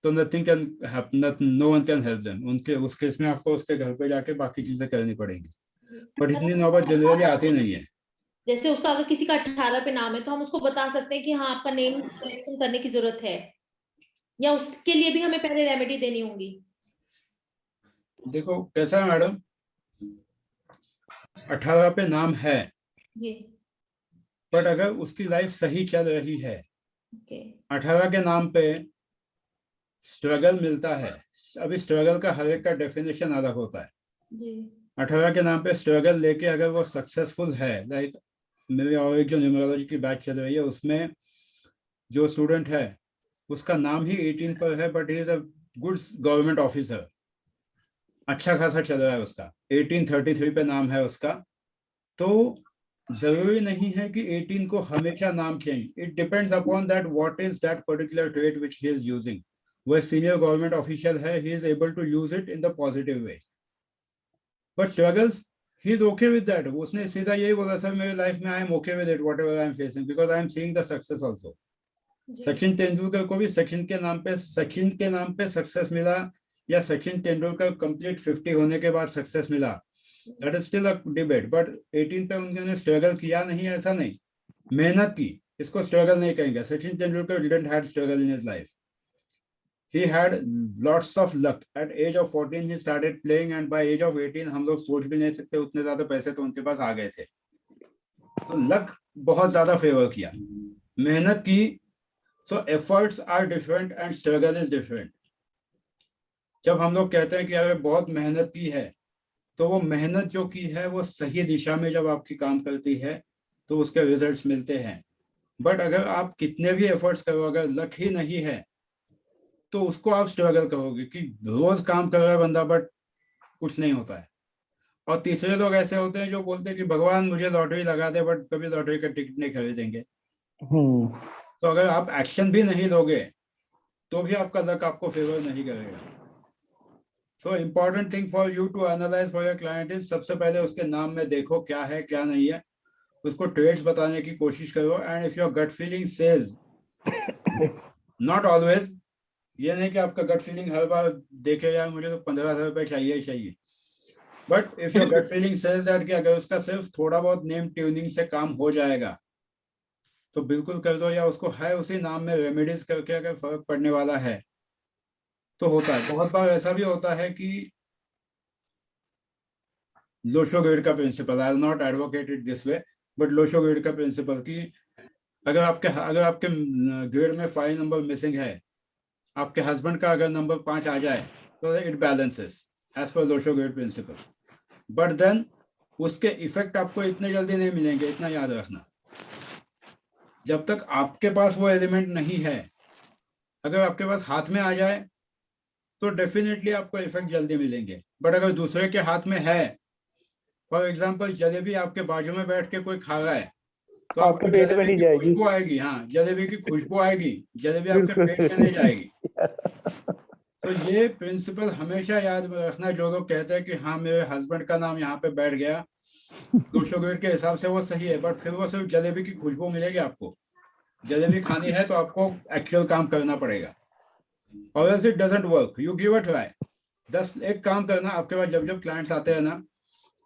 तो nothing can, no one can help them. उनके उस केस में आपको उसके घर पे जाके बाकी चीजें करनी पड़ेंगी, बट इतनी नौबत जनरली आती नहीं है। जैसे उसका अगर किसी का 18 पे नाम है तो हम उसको बता सकते हैं कि हाँ आपका नेम सिलेक्शन करने की जरूरत है, या उसके लिए भी हमें पहले रेमेडी देनी होगी? देखो कैसा है मैडम, 18 पे नाम है जी, बट अगर उसकी लाइफ सही चल रही है, ओके, 18 के नाम पे स्ट्रगल मिलता है। अभी स्ट्रगल का हर एक का डेफिनेशन अलग होता है। जी, 18 के नाम पे स्ट्रगल लेके अगर वो सक्सेसफुल है, लाइक मेरी और एक जो न्यूमरोलॉजी की बैच चल रही है उसमें जो स्टूडेंट है उसका नाम ही 18 पर है, but he is a good government officer, अच्छा खासा चल रहा है उसका, 1833 पे नाम है उसका। तो जरूरी नहीं है कि 18 को हमेशा नाम change. It depends upon that what is that particular trade which he is using. वह सीनियर गवर्नमेंट ऑफिशियल है, he is able to use it in the positive way, but struggles he is okay with that. उसने सीधा यही बोला, sir मेरे life में I am okay with it whatever I am facing because I am seeing the success also. Sachin Tendulkar को भी सचिन के नाम पे सक्सेस मिला, या सचिन तेंदुलकर कंप्लीट 50 होने के बाद सक्सेस मिला, that is still a debate. But 18 पे उन्होंने स्ट्रगल किया नहीं, ऐसा नहीं, मेहनत की, इसको स्ट्रगल नहीं कहेंगे। Sachin Tendulkar didn't had struggle in his life, he had lots of luck. At age of 14 he started playing and by age of 18 हम लोग सोच भी नहीं सकते उतने ज्यादा पैसे तो उनके पास आ गए थे। तो लक बहुत ज्यादा फेवर किया, मेहनत की। So efforts are different and struggle is different. जब हम लोग कहते हैं कि अगर बहुत मेहनत की है, तो वो मेहनत जो की है वो सही दिशा में जब आपकी काम करती है तो उसके रिजल्ट्स मिलते हैं। बट अगर आप कितने भी एफर्ट्स करो, अगर लक ही नहीं है तो उसको आप स्ट्रगल करोगे कि रोज काम कर रहा है बंदा बट कुछ नहीं होता है। और तीसरे लोग ऐसे होते हैं जो बोलते हैं कि भगवान मुझे लॉटरी लगा दे, बट कभी लॉटरी का टिकट नहीं खरीदेंगे। तो अगर आप एक्शन भी नहीं लोगे तो भी आपका लक आपको फेवर नहीं करेगा। So important thing for you to analyse for your client is, सबसे पहले उसके नाम में देखो क्या है क्या नहीं है, उसको ट्रेड्स बताने की कोशिश करो। And if your gut feeling says, not always, ये नहीं कि आपका गट फीलिंग हर बार देखे यार मुझे तो 15,000 रुपए चाहिए ही चाहिए, but if your gut feeling says that कि अगर उसका सिर्फ थोड़ा बहुत नेम ट्यूनिंग से काम हो जाएगा तो बिल्कुल कर दो, या उसको है उसी नाम में रेमेडीज करके अगर फर्क पड़ने वाला है तो होता है। बहुत बार ऐसा भी होता है कि लोशो ग्रिड का principle, I will not advocate it this way, but Lo Shu grid का प्रिंसिपल कि अगर आपके ग्रिड में 5 नंबर मिसिंग है, आपके हस्बैंड का अगर नंबर 5 आ जाए तो it balances as per Lo Shu grid principle. But then उसके इफेक्ट आपको इतने जल्दी नहीं मिलेंगे, इतना याद रखना। जब तक आपके पास वो एलिमेंट नहीं है, अगर आपके पास हाथ में आ जाए तो डेफिनेटली आपको इफेक्ट जल्दी मिलेंगे। बट अगर दूसरे के हाथ में है, फॉर एग्जाम्पल जलेबी आपके बाजू में बैठ के कोई खा रहा है तो आपके पेट में नहीं जाएगी, खुशबू आएगी। हाँ, जलेबी की खुशबू आएगी, जलेबी आपके पेट में नहीं जाएगी। तो ये प्रिंसिपल हमेशा याद में रखना। जो लोग कहते हैं कि हाँ मेरे हस्बैंड का नाम यहाँ पे बैठ गया, लोशो ग्रिड के हिसाब से वो सही है, बट फिर वो सिर्फ जलेबी की खुशबू मिलेगी आपको। जलेबी खानी है तो आपको एक्चुअल काम करना पड़ेगा, और else it doesn't work, you give a try. एक काम करना, आपके पास जब जब क्लाइंट्स आते हैं ना,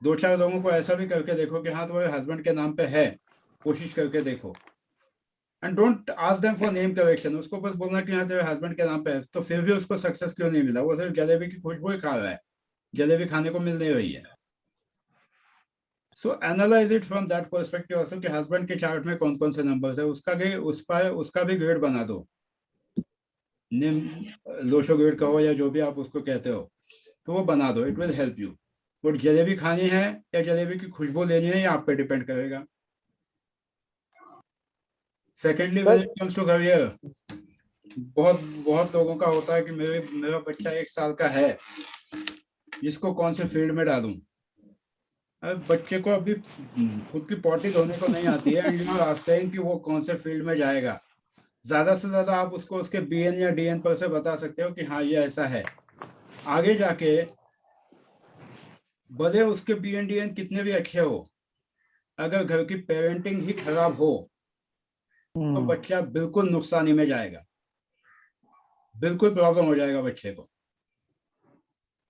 2-4 लोगों को ऐसा भी करके देखो कि हाँ तुम्हारे हस्बैंड के नाम पे है, कोशिश करके देखो। And don't ask them for name correction, उसको बस बोलना कि हाँ तेरे हस्बैंड के नाम पे है, तो फिर भी उसको सक्सेस क्यों नहीं मिला, वो सिर्फ जलेबी की खुशबू ही खा रहा है, जलेबी खाने को मिल नहीं रही है। So analyse it from that perspective also कि हस्बैंड के चार्ट में कौन कौन से नंबर्स है, उसका भी ग्रेड बना दो, नेम लोशो ग्रेड का हो या जो भी आप उसको कहते हो, तो वो बना दो, it will help you. But jalebi खानी है या जलेबी की खुशबू लेनी है, ये आप पे डिपेंड करेगा। Secondly when it comes to career, बहुत लोगों का होता है कि मेरा बच्चा 1 साल का है, इसको कौन से फील्ड में डालूं। अब बच्चे को अभी खुद की पॉटी धोने को नहीं आती है, एंड यू आर सेइंग कि वो कौन से फील्ड में जाएगा। ज्यादा से ज्यादा आप उसको उसके BN या DN पर से बता सकते हो कि हाँ ये ऐसा है। आगे जाके भले उसके BN DN कितने भी अच्छे हो, अगर घर की पेरेंटिंग ही खराब हो तो बच्चा बिल्कुल नुकसानी में जाएगा, बिल्कुल प्रॉब्लम हो जाएगा बच्चे को।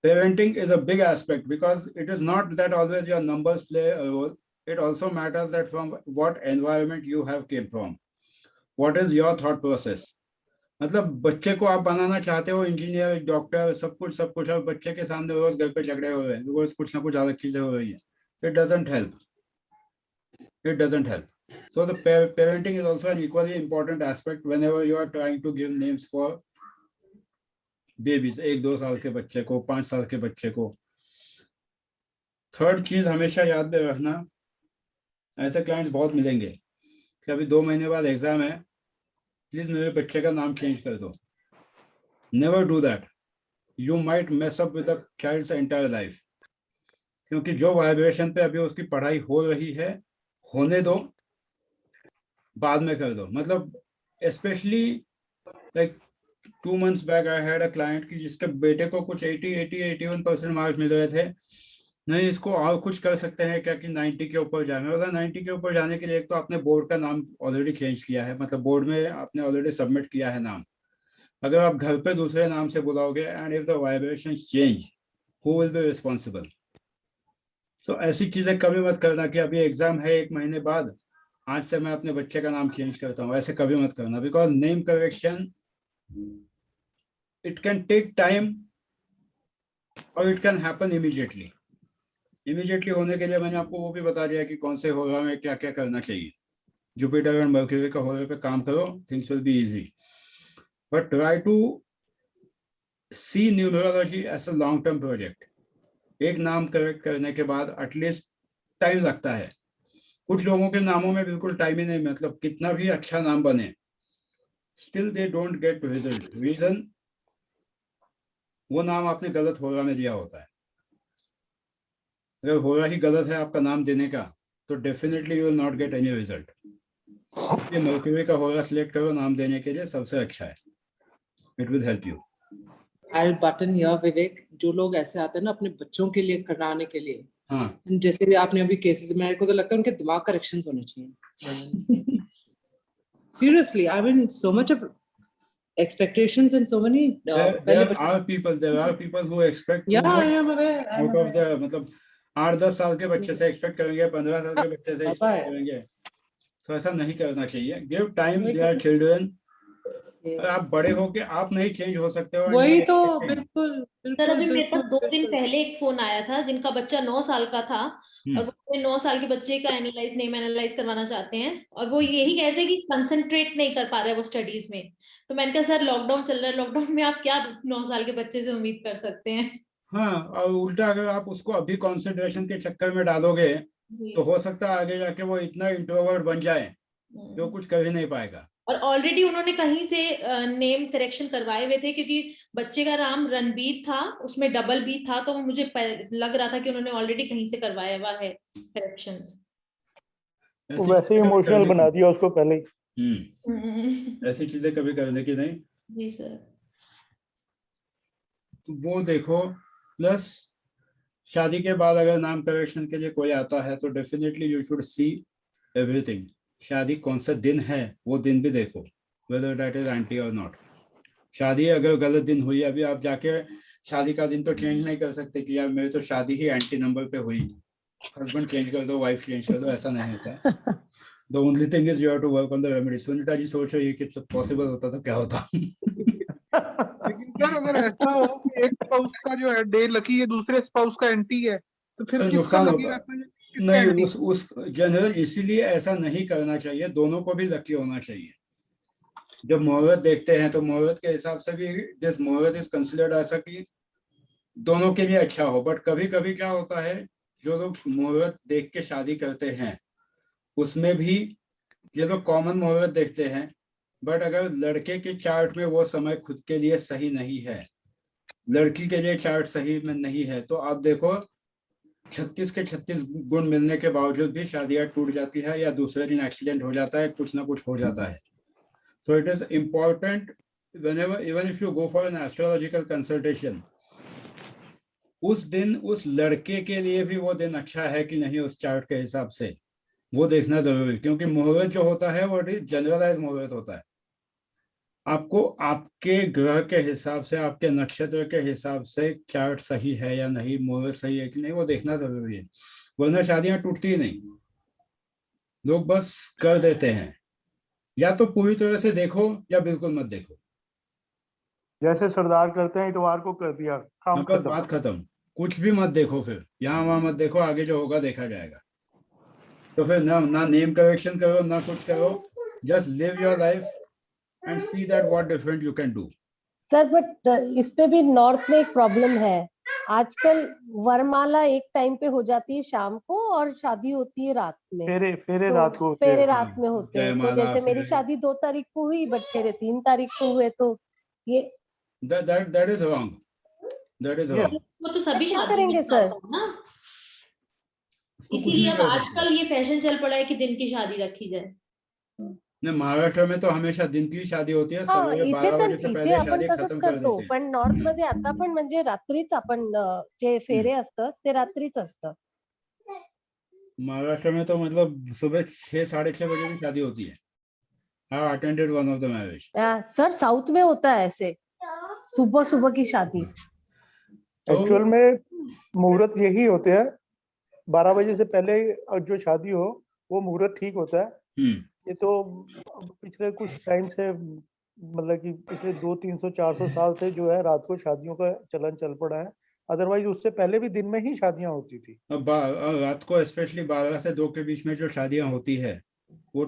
Parenting is a big aspect because it is not that always your numbers play a role. It also matters that from what environment you have came from. What is your thought process? मतलब बच्चे को आप बनाना चाहते हो engineer, doctor, सब कुछ, और बच्चे के सामने रोज घर पे झगड़े हो रहे हैं, रोज कुछ ना कुछ अलग चीजें हो रही है। It doesn't help. It doesn't help. So the parenting is also an equally important aspect whenever you are trying to give names for babies, 1-2 साल के बच्चे को, 5 साल के बच्चे को। थर्ड चीज हमेशा याद में रखना, ऐसे क्लाइंट्स बहुत मिलेंगे कि अभी 2 महीने बाद एग्जाम है, प्लीज मेरे बच्चे का नाम चेंज कर दो। Never do that, you might mess up with the child's entire life, क्योंकि जो वाइब्रेशन पे अभी उसकी पढ़ाई हो रही है, होने दो, बाद में कर दो। मतलब specially like 2 months back I had a client की जिसके बेटे को कुछ 81% मार्क्स मिल रहे थे। नहीं, इसको और कुछ कर सकते हैं क्या कि 90 के ऊपर जाना होगा। 90 के ऊपर जाने के लिए एक तो आपने बोर्ड का नाम ऑलरेडी चेंज किया है, मतलब बोर्ड में आपने ऑलरेडी सबमिट किया है नाम। अगर आप घर पे दूसरे नाम से बुलाओगे and if the vibration change, who will be responsible? तो ऐसी चीजें कभी मत करना कि अभी एग्जाम है 1 महीने बाद, आज से मैं अपने बच्चे का नाम चेंज करता हूँ, ऐसे कभी मत करना। Because name correction it can take time और it can happen immediately. Immediately होने के लिए मैंने आपको वो भी बता दिया कि कौन से होगा में क्या क्या करना चाहिए। जुपिटर एंड मर्क्यूरी का होगा पे काम करो, things will be easy, but try to see numerology as a long term project. एक नाम करेक्ट करने के बाद एटलीस्ट टाइम लगता है। कुछ लोगों के नामों में बिल्कुल टाइम ही नहीं, मतलब कितना भी अच्छा नाम बने, still they don't get result. Reason, वो नाम आपने गलत होगा में दिया होता है। अगर होगा ही गलत है आपका नाम देने का, तो definitely you will not get any result. ये मर्क्यूरी का होगा सिलेक्ट करो नाम देने के लिए, सबसे अच्छा है, it will help you. I'll button here, विवेक, जो लोग ऐसे आते हैं ना अपने बच्चों के लिए कराने के लिए, हाँ, जैसे भी आपने अभी केसेस, मेरे को तो लगता है उनके दिमाग करेक्शंस होने चाहिए। Seriously, I mean, so much of expectations and so many. there are people who expect too Yeah, much I am aware. out of the, मतलब 8-10 साल के बच्चे से एक्सपेक्ट करेंगे, 15 साल के बच्चे से एक्सपेक्ट करेंगे, तो ऐसा नहीं करना चाहिए। Give time, they are children. आप बड़े हो के आप नहीं चेंज हो सकते हो। वही तो, बिल्कुल सर अभी मेरे पास 2 दिन बिल्कुल। पहले एक फोन आया था जिनका बच्चा 9 साल का था और वो अपने 9 साल के बच्चे का नेम एनालाइज करवाना चाहते हैं और वो यही कहते हैं कि कंसंट्रेट नहीं कर पा रहे वो स्टडीज में। तो मैंने कहा सर लॉकडाउन चल रहा है, लॉकडाउन में आप क्या 9 साल के बच्चे से उम्मीद कर सकते हैं। हाँ, और उल्टा अगर आप उसको अभी कंसंट्रेशन के चक्कर में डालोगे तो हो सकता है आगे जाके वो इतना इंट्रोवर्ट बन जाए जो कुछ कर ही नहीं पाएगा। और ऑलरेडी उन्होंने कहीं से नेम करेक्शन करवाए हुए थे क्योंकि बच्चे का नाम रणबीर था, उसमें डबल बी था, तो मुझे लग रहा था कि उन्होंने ऑलरेडी कहीं से करवाया हुआ है करेक्शंस। वैसे इमोशनल बना दिया उसको पहले ही। ऐसी चीजें कभी करने की नहीं। जी सर। तो वो देखो, प्लस शादी के बाद अगर नाम करेक्शन के लिए कोई आता है तो definitely you should see everything. शादी कौन सा दिन है वो दिन भी देखो, whether that is anti or not। शादी अगर गलत दिन हुई, अभी आप जाके शादी का दिन तो चेंज नहीं कर सकते कि यार मेरी तो शादी ही एंटी नंबर पे हुई, हस्बैंड चेंज कर दो, वाइफ चेंज कर दो, ऐसा नहीं होता। The only thing is you have to work on the remedy. Sunita ji सोच रही है कि सब पॉसिबल होता तो क्या होता। लेकिन सर अगर ऐसा हो कि एक स्पाउस का जो है डे लकी है, दूसरे स्पाउस का एंटी है, तो फिर किसका लकी रहता है? नहीं, उस जनरल इसीलिए ऐसा नहीं करना चाहिए, दोनों को भी लकी होना चाहिए। जब मुहूर्त देखते हैं तो मुहूर्त के हिसाब से भी दिस मुहूर्त इज कंसिडर्ड ऐसा कि दोनों के लिए अच्छा हो। बट कभी कभी क्या होता है, जो लोग मुहूर्त देख के शादी करते हैं उसमें भी ये लोग कॉमन मुहूर्त देखते हैं, बट अगर लड़के के चार्ट में वो समय खुद के लिए सही नहीं है, लड़की के लिए चार्ट सही में नहीं है, तो आप देखो 36 के 36 गुण मिलने के बावजूद भी शादियां टूट जाती है या दूसरे दिन एक्सीडेंट हो जाता है, कुछ ना कुछ हो जाता है। So it is important whenever, even if you go for an astrological consultation, उस दिन उस लड़के के लिए भी वो दिन अच्छा है कि नहीं उस चार्ट के हिसाब से वो देखना जरूरी, क्योंकि मुहूर्त जो होता है वो जनरलाइज मुहूर्त होता है। आपको आपके ग्रह के हिसाब से, आपके नक्षत्र के हिसाब से चार्ट सही है या नहीं, मुहूर्त सही है कि नहीं, वो देखना जरूरी है, वरना शादियां टूटती ही नहीं। लोग बस कर देते हैं, या तो पूरी तरह से देखो या बिल्कुल मत देखो। जैसे सरदार करते हैं इतवार को कर दिया, काम खत्म, बात खत्म। कुछ भी मत देखो, फिर यहाँ वहां मत देखो, आगे जो होगा देखा जाएगा। तो फिर ना नेम करेक्शन करो ना कुछ करो, just live your life and see that what different you can do। Sir but इस पे भी नॉर्थ में एक प्रॉब्लम है, आजकल वरमाला एक टाइम पे हो जाती है शाम को और शादी होती है रात में। फेरे तो रात को होते हैं। फेरे रात में होते हैं। तो जैसे मेरी शादी 2 तारीख को हुई बट फेरे 3 तारीख को हुए, तो ये that is wrong, that is wrong। वो तो सभी क्या शादी करेंगे में सर? ना, इसीलिए अब आजकल ये फैशन चल पड़ा है कि दिन की शादी रखी जाए। नहीं, महाराष्ट्र में तो हमेशा दिन की शादी होती है, हा, सवेरे इथे 12 तर बजे से इथे पहले आपण शादी तसंच खत्म कर करतो, देते हैं. पण नॉर्थ मध्ये आता पण म्हणजे रात्रीच आपण जे फेरे असतात ते रात्रीच असतं. महाराष्ट्र में तो मतलब सुबह 6 साढ़े 6 बजे भी शादी होती है. I attended one of the marriage. Sir south में होता है ऐसे सुबह सुबह की शादी. तो एक्चुअल में मुहूर्त यही होते हैं, 12 बजे से पहले जो शादी हो वो मुहूर्त ठीक होता है. ये तो पिछले कुछ टाइम से मतलब कि पिछले 200-300-400 साल से जो है रात को शादियों का चलन चल पड़ा है. अदरवाइज उससे पहले भी दिन में ही शादियां होती थी. अब रात को स्पेशली 12 से 2 के बीच में जो शादियां होती है वो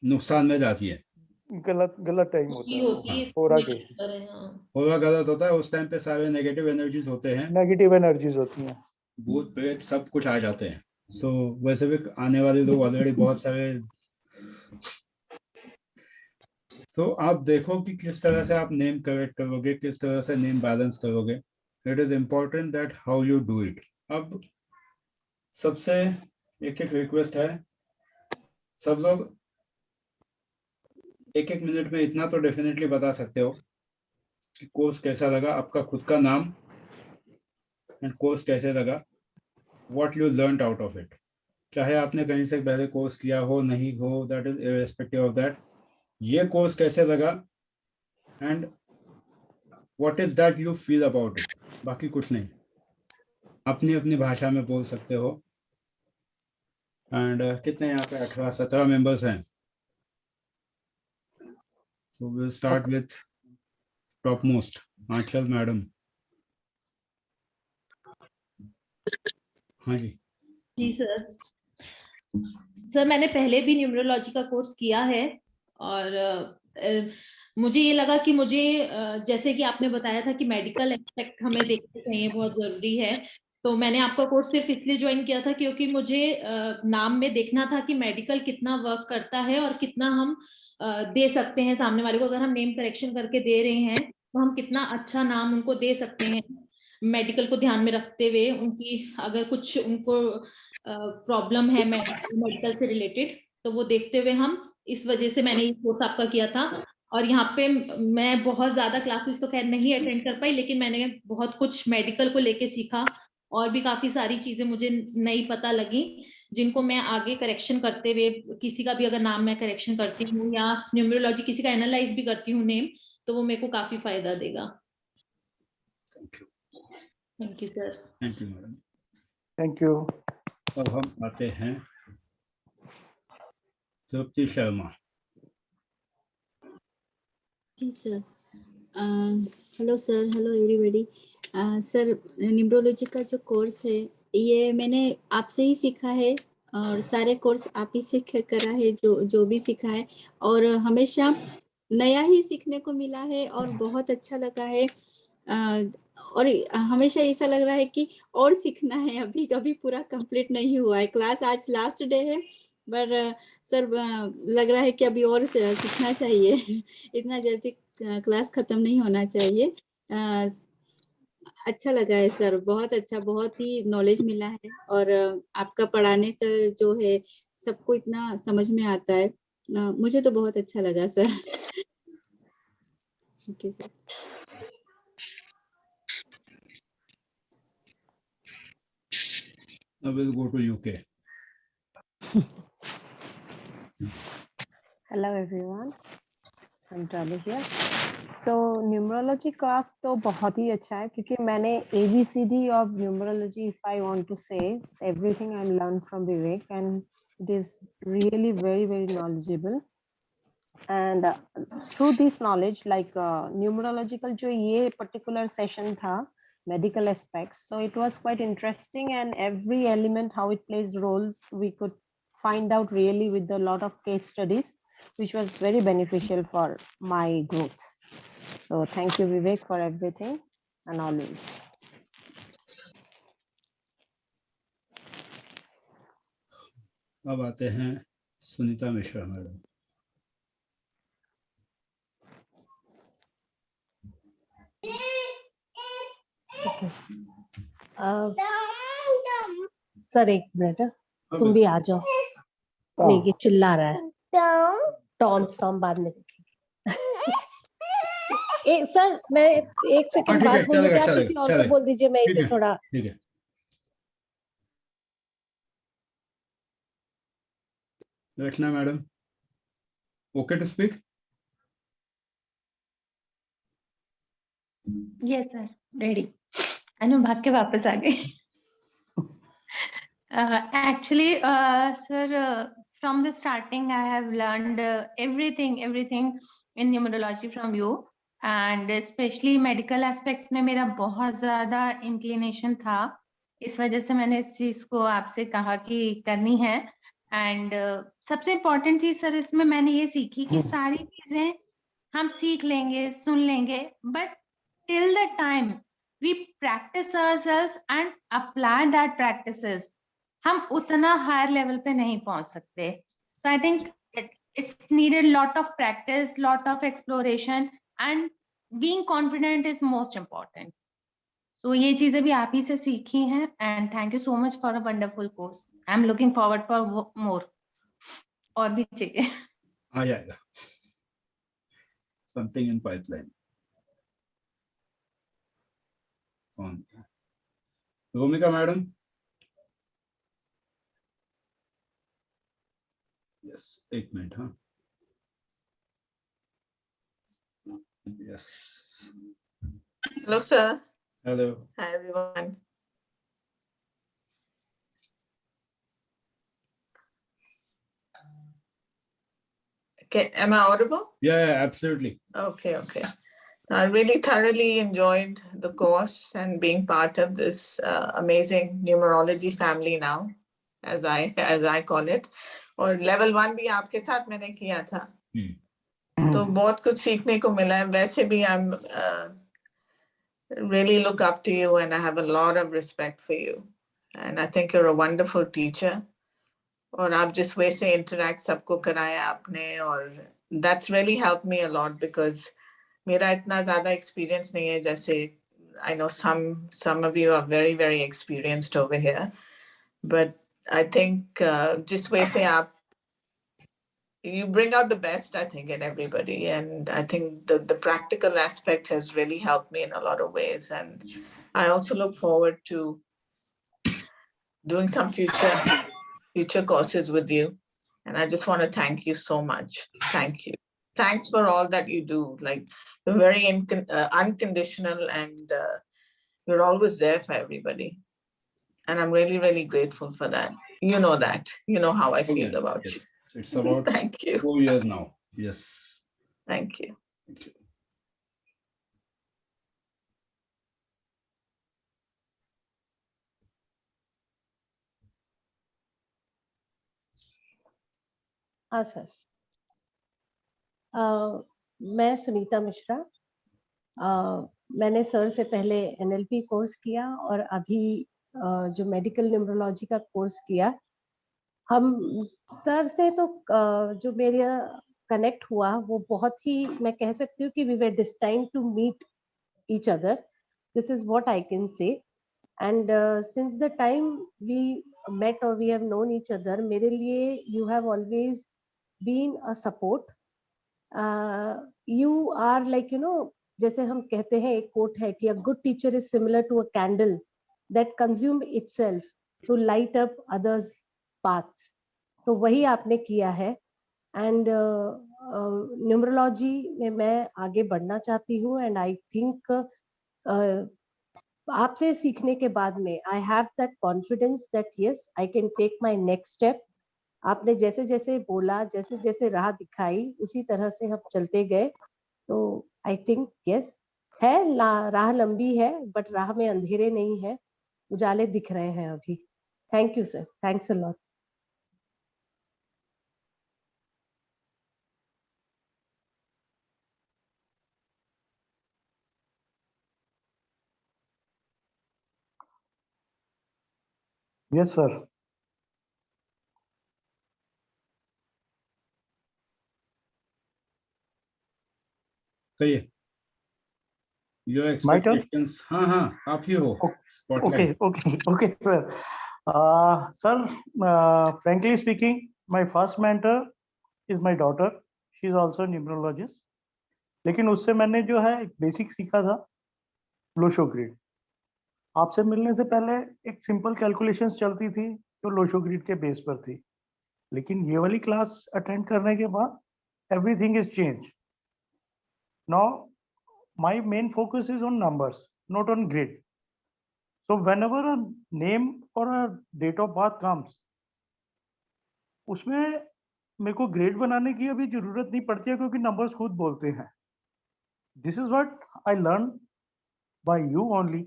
नुकसान में जाती है. गलत टाइम होता है, होती है, हो रहा के थोड़ा गलत होता है. उस टाइम पे सारे नेगेटिव एनर्जीज होते हैं, नेगेटिव एनर्जीज होती हैं, भूत प्रेत सब कुछ आ जाते हैं. सो वैसे भी आने वाले लोग ऑलरेडी बहुत सारे. तो आप देखो कि किस तरह से आप नेम करेक्ट करोगे, किस तरह से नेम बैलेंस करोगे. It is important that how you do it. अब सबसे एक रिक्वेस्ट है, सब लोग 1-1 मिनट में इतना तो डेफिनेटली बता सकते हो कि कोर्स कैसा लगा, आपका खुद का नाम एंड कोर्स कैसे लगा, what you learned out of it. चाहे आपने कहीं से पहले कोर्स किया हो नहीं हो, that is irrespective of that. ये कोर्स कैसे लगा and what is that you feel about it. बाकी कुछ नहीं, अपनी अपनी भाषा में बोल सकते हो. एंड कितने यहाँ पे 18-17 मेंबर्स हैं. So will start with top most Anchal madam. हाँ जी. जी सर मैंने पहले भी न्यूमरोलॉजी का कोर्स किया है और मुझे ये लगा कि मुझे जैसे कि आपने बताया था कि मेडिकल एस्पेक्ट हमें देखना चाहिए, बहुत जरूरी है. तो मैंने आपका कोर्स सिर्फ इसलिए ज्वाइन किया था क्योंकि मुझे नाम में देखना था कि मेडिकल कितना वर्क करता है और कितना हम दे सकते हैं सामने वाले को. अगर हम नेम करेक्शन करके दे रहे हैं तो हम कितना अच्छा नाम उनको दे सकते हैं मेडिकल को ध्यान में रखते हुए. उनकी अगर कुछ उनको प्रॉब्लम है मेडिकल से रिलेटेड तो वो देखते हुए हम, इस वजह से मैंने ये कोर्स आपका किया था. और यहाँ पे मैं बहुत ज्यादा क्लासेस तो खैर नहीं अटेंड कर पाई, लेकिन मैंने बहुत कुछ मेडिकल को लेके सीखा और भी काफी सारी चीजें मुझे नई पता लगी जिनको मैं आगे करेक्शन करते हुए, किसी का भी अगर नाम मैं करेक्शन करती हूँ या न्यूमरोलॉजी किसी का एनालाइज भी करती हूँ नेम, तो वो मेरे को काफी फायदा देगा. Thank you sir. Thank you madam. Thank you. अब हम आते हैं तृप्ति शर्मा. जी sir. Hello sir, hello everybody. Sir numerology का जो कोर्स है ये मैंने आपसे ही सीखा है और सारे कोर्स आप ही से करा है, जो भी सीखा है, और हमेशा नया ही सीखने को मिला है और बहुत अच्छा लगा है. और हमेशा ऐसा लग रहा है कि और सीखना है, अभी कभी पूरा कंप्लीट नहीं हुआ है. क्लास आज लास्ट डे है पर सर लग रहा है कि अभी और सीखना चाहिए. इतना जल्दी क्लास खत्म नहीं होना चाहिए. अच्छा लगा है सर, बहुत अच्छा, बहुत ही नॉलेज मिला है और आपका पढ़ाने का जो है सबको इतना समझ में आता है. मुझे तो बहुत अच्छा लगा sir. Thank you sir. Now we'll go to UK. Hello everyone, I'm Tali here. So numerology class तो बहुत ही अच्छा है क्योंकि मैंने ABCD of numerology, if I want to say, everything I learned from Vivek, and it is really very knowledgeable. And through this knowledge, like numerological जो ये particular session था, medical aspects, so it was quite interesting, and every element how it plays roles we could find out really with a lot of case studies, which was very beneficial for my growth. So thank you Vivek for everything and always. अब आते हैं Sunita Mishra madam. Sir एक minute, तुम भी आ जाओ. नहीं, ये चिल्ला रहा है. टॉन्ट्स हम बाद में देखेंगे। सर मैं एक सेकंड बात बोलूं, क्या किसी और को बोल दीजिए, मैं इसे थोड़ा। ठीक है, Rachna madam, okay to speak? Yes sir, ready. अनु भाग के वापस आ गई। Actually, sir, from the starting, I have learned everything in numerology from you, and especially medical aspects में मेरा बहुत ज़्यादा inclination था, इस वजह से मैंने इस चीज़ को आपसे कहा कि करनी है। And सबसे important चीज़ सर इसमें मैंने ये सीखी कि सारी चीज़ें हम सीख लेंगे, सुन लेंगे, but till the time we practice ourselves and apply that practices, हम उतना हायर लेवल पे नहीं पहुंच सकते। So I think it's needed lot of practice, lot of exploration, and being confident is most important. So ये चीजें भी आप ही से सीखी हैं, and thank you so much for a wonderful course. I'm looking forward for more. और भी चाहिए। आ जाएगा, something in pipeline. कौन? भूमिका मैडम? Yes, एक मिनट, हाँ। Yes. Hello, sir. Hello. Hi, everyone. Okay, am I audible? Yeah, absolutely. Okay. I really thoroughly enjoyed the course and being part of this amazing numerology family now, as I call it. और level 1 भी आपके साथ मैंने किया था, तो बहुत कुछ सीखने को मिला है। वैसे भी I'm really look up to you and I have a lot of respect for you, and I think you're a wonderful teacher. और आप जिस way से interact सबको कराया आपने, और that's really helped me a lot because मेरा इतना ज़्यादा experience नहीं है जैसे I know some of you are very, very experienced over here, but I think जिस way से आप you bring out the best, I think, in everybody, and I think the practical aspect has really helped me in a lot of ways, and I also look forward to doing some future courses with you, and I just want to thank you so much. Thank you. Thanks for all that you do. Like, you're very unconditional, and you're always there for everybody, and I'm really, really grateful for that. You know that. You know how I feel about you. It's about Thank you. 4 years now. Yes. Thank you. Thank you. हाँ sir, मैं सुनीता मिश्रा, मैंने sir से पहले NLP course किया और अभी जो medical numerology का कोर्स किया। हम सर से तो जो मेरा कनेक्ट हुआ वो बहुत ही, मैं कह सकती हूँ कि we were destined to meet each other. This is what I can say. And since the time we met or we have known each other, मेरे लिए you have always been a support. You are like, you know, जैसे हम कहते हैं, एक coat है कि a good teacher is similar to a candle that consume itself to light up others' paths. तो वही आपने किया है, and न्यूमरोलॉजी में मैं आगे बढ़ना चाहती हूँ, and I think आपसे सीखने के बाद में I have that confidence that yes, I can take my next step. आपने जैसे जैसे बोला, जैसे जैसे राह दिखाई, उसी तरह से हम चलते गए। तो I think yes, है राह लंबी है, बट राह में अंधेरे नहीं है, उजाले दिख रहे हैं अभी। Thank you sir, thanks a lot. Yes sir. सही है। Your expectations, हाँ आप ही हो। Okay sir. Sir, frankly speaking, my first mentor is my daughter. She is also numerologist, लेकिन उससे मैंने जो है एक बेसिक सीखा था लोशो ग्रिड। आपसे मिलने से पहले एक सिंपल कैलकुलेशंस चलती थी जो लोशो ग्रिड के बेस पर थी, लेकिन ये वाली क्लास अटेंड करने के बाद everything is changed. Now my main focus is on numbers, not on grid. So whenever a name or a date of birth comes, उसमें मेरे को ग्रेड बनाने की अभी जरूरत नहीं पड़ती है क्योंकि नंबर्स खुद बोलते हैं। This is what I learned by you only.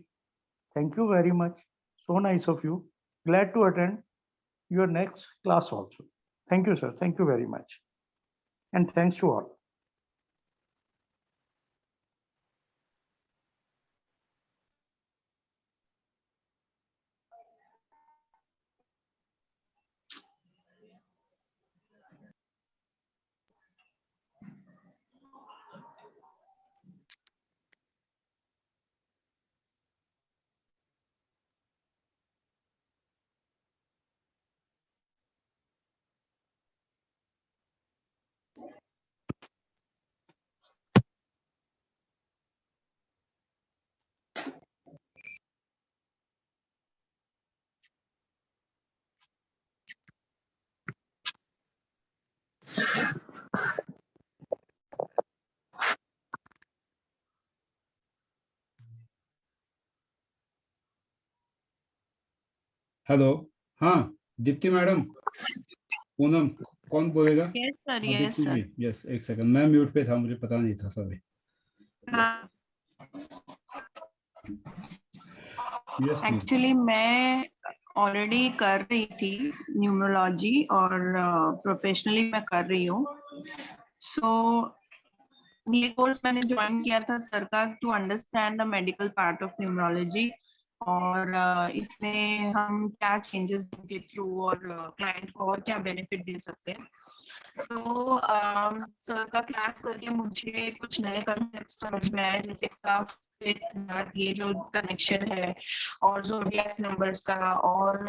Thank you very much. So nice of you. Glad to attend your next class also. Thank you, sir. Thank you very much. And thanks to all. Hello, हाँ Deepti madam, Poonam, कौन बोलेगा? Yes sir, हाँ, yes Deepti sir. जी, yes, एक second, मैं mute पे था, मुझे पता नहीं था, सॉरी। यस, एक्चुअली मैं ऑलरेडी कर रही थी न्यूमरोलॉजी और प्रोफेशनली मैं कर रही हूँ। सो ये कोर्स मैंने ज्वाइन किया था सर का to understand the medical part of numerology, और इसमें हम क्या चेंजेस के थ्रू और क्लाइंट को और क्या बेनिफिट दे सकते हैं। तो सर का क्लास करके मुझे कुछ नए कंसेप्ट समझ में आए, जैसे कफ, पित्त, ये जो कनेक्शन है, और ज़ोडिएक नंबर्स का, और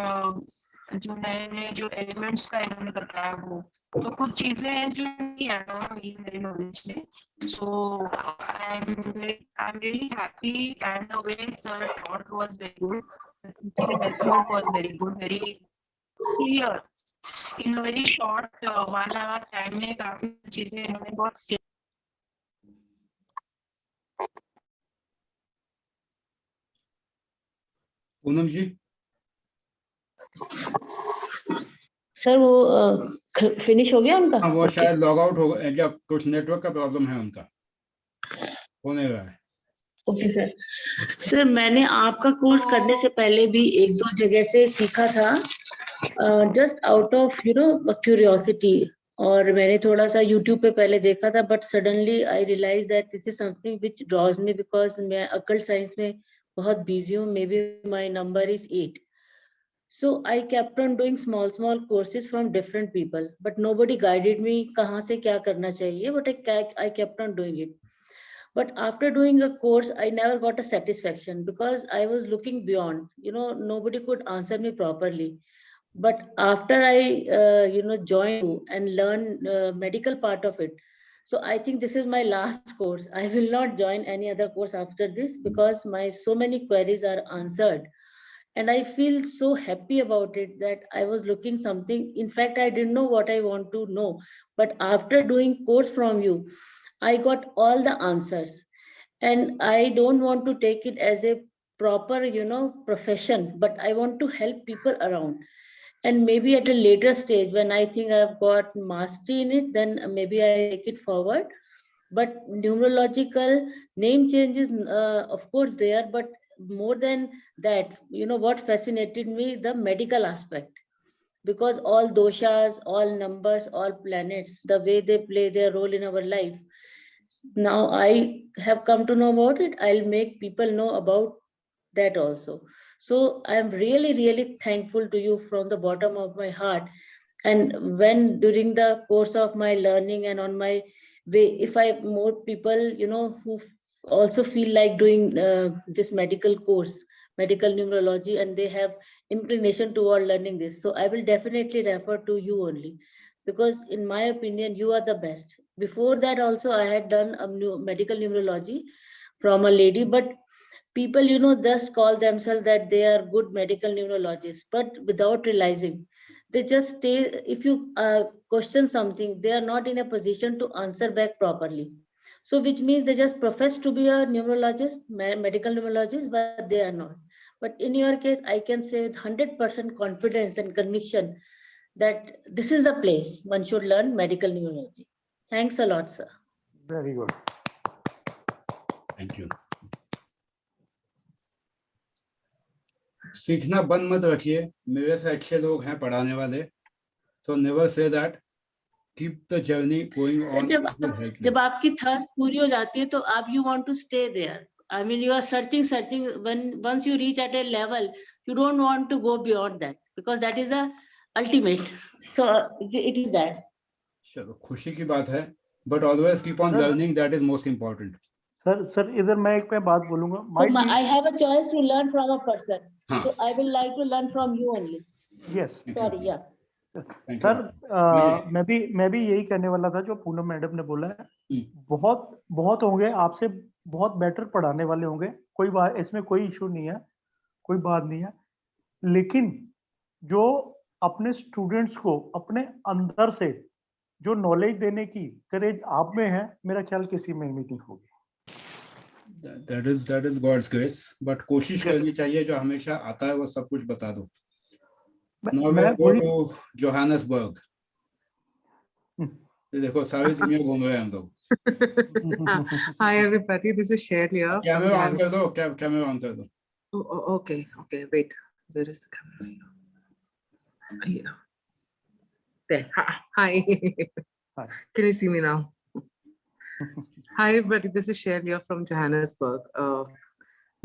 जो नए नए जो एलिमेंट्स का इन्होंने बताया वो, तो कुछ चीजें हैं जो नहीं आ रहा है मेरी नॉलेज में। So I am really happy and the way sir thought was very good, the method was very good, very clear, in very short 1 hour time में काफी चीजें इन्होंने बहुत। पूनम जी, सर वो फिनिश हो गया उनका? हाँ, वो शायद लॉग आउट हो गया, या कुछ नेटवर्क का प्रॉब्लम है उनका, होने रहा है। Okay sir. सर मैंने आपका कोर्स करने से पहले भी 1-2 जगह से सीखा था, जस्ट आउट ऑफ क्यूरियोसिटी, और मैंने थोड़ा सा यूट्यूब पे पहले देखा था, but suddenly I realize that this is something which draws me, because मैं अकल्ट साइंस में बहुत बिजी हूँ, maybe my number is 8. So I kept on doing small courses from different people, but nobody guided me कहाँ से क्या करना चाहिए, but I kept on doing it. But after doing a course, I never got a satisfaction because I was looking beyond, nobody could answer me properly. But after I joined you and learn medical part of it, so I think this is my last course. I will not join any other course after this because my so many queries are answered. And I feel so happy about it that I was looking something. In fact, I didn't know what I want to know, but after doing course from you, I got all the answers. And I don't want to take it as a proper profession, but I want to help people around. And maybe at a later stage, when I think I've got mastery in it, then maybe I take it forward. But numerological name changes, of course there, but more than that, what fascinated me, the medical aspect, because all doshas, all numbers, all planets, the way they play their role in our life, now I have come to know about it, I'll make people know about that also. So I'm really thankful to you from the bottom of my heart. And when during the course of my learning and on my way, if I more people who also feel like doing this medical course, medical numerology, and they have inclination toward learning this, so I will definitely refer to you only, because in my opinion you are the best. before that also I had done a medical numerology from a lady, but people, you know, just call themselves that they are good medical neurologists, but without realizing, they just stay. If you question something, they are not in a position to answer back properly. So which means they just profess to be a numerologist, medical numerologist, but they are not. But in your case, I can say with 100% confidence and conviction that this is the place one should learn medical numerology. Thanks a lot, sir. Very good. Thank you. सीखना बंद मत रखिए, मेरे से अच्छे लोग हैं पढ़ाने वाले, so never say that. Keep the journey going on. जब आपकी थर्स्ट पूरी हो जाती है तो आप you want to stay there. I mean, you are searching. Once you reach at a level, you don't want to go beyond that because that is the ultimate. So it is that. चलो खुशी की बात है, but always keep on learning. That is most important. Sir इधर मैं एक बात बोलूंगा. I have a choice to learn from a person. So I will like to learn from you only. Yes. Sorry, yeah. Sir मैं भी यही कहने वाला था जो पूनम मैडम ने बोला है. बहुत होंगे आपसे बहुत बेटर पढ़ाने वाले होंगे, कोई बात इसमें कोई इशू नहीं है, कोई बात नहीं है, लेकिन जो अपने स्टूडेंट्स को अपने अंदर से जो नॉलेज देने की करेज आप में है, मेरा ख्याल किसी में नहीं होगी. That is God's grace, but कोशिश करनी चाहिए, जो हमेशा आता है वो सब कुछ बता दो. Now we go to Johannesburg. देखो सारी दुनिया घूम रहे हैं हम लोग. Hi everybody, this is Shailia. Camera on कर दो, कैमरा ऑन कर दो. Okay, wait. Where is the camera? Yeah. There. Hi. Hi. Can you see me now? Hi everybody, this is Shailia from Johannesburg.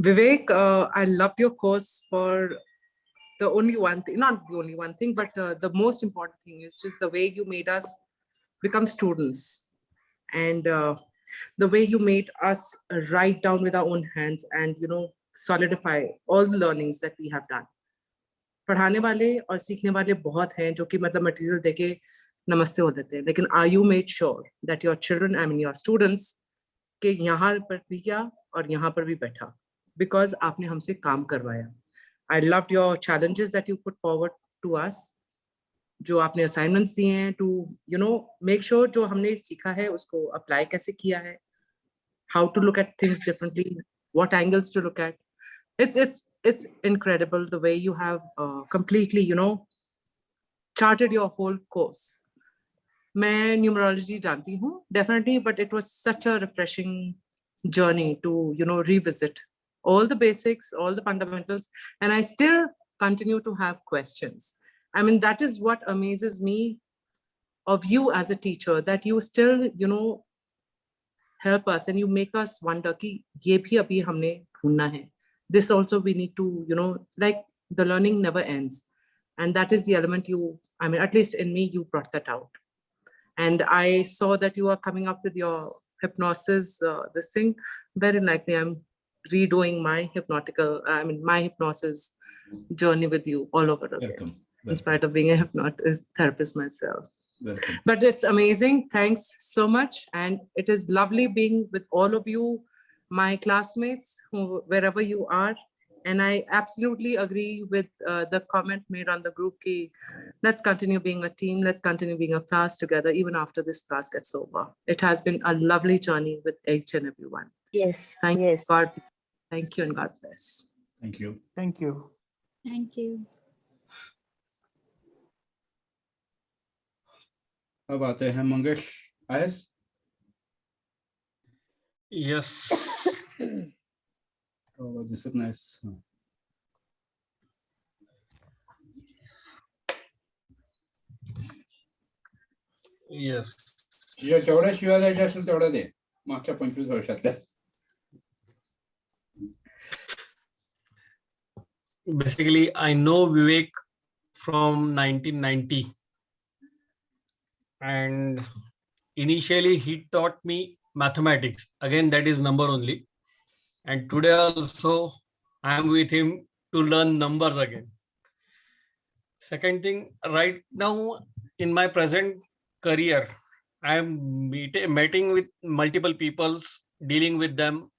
Vivek, I loved your course for the only one thing, not the only one thing, but the most important thing is just the way you made us become students, and the way you made us write down with our own hands and, you know, solidify all the learnings that we have done. पढ़ाने वाले और सीखने वाले बहुत हैं जो कि मतलब मटेरियल देके नमस्ते हो देते हैं, लेकिन are you made sure that your children, I mean your students, के यहाँ पर भी किया और यहाँ पर भी बैठा, because आपने हमसे काम करवाया. I loved your challenges that you put forward to us, जो आपने assignments दिए हैं to, you know, make sure जो हमने सीखा है उसको apply कैसे किया है, how to look at things differently, what angles to look at. It's incredible the way you have completely, you know, charted your whole course. मैं numerology जानती हूँ definitely, but it was such a refreshing journey to, you know, revisit all the basics, all the fundamentals, and I still continue to have questions. I mean, that is what amazes me of you as a teacher, that you still, you know, help us and you make us wonder कि ये भी अभी हमने ढूंढना है. This also we need to, you know, like the learning never ends. And that is the element you, I mean, at least in me, you brought that out. And I saw that you are coming up with your hypnosis, this thing, very likely I'm redoing my my hypnosis journey with you all over again. Welcome. In spite of being a hypnotherapist myself. Welcome. But it's amazing. Thanks so much. And it is lovely being with all of you, my classmates, wherever you are. And I absolutely agree with the comment made on the group. Let's continue being a team. Let's continue being a class together, even after this class gets over. It has been a lovely journey with each and everyone. Yes. Thank you. God. Thank you and God bless. Thank you. Thank you. Thank you. अब आते हैं मंगेश आयस. Yes. Oh, this is nice. Yes. जेवढ्या शिवाय द्यायच्या असेल तेवढा दे, मागच्या 25 वर्षातल्या. Basically, I know Vivek from 1990, and initially he taught me mathematics. Again, that is number only. And today also I am with him to learn numbers again. Second thing, right now in my present career, I'm meeting with multiple peoples, dealing with them.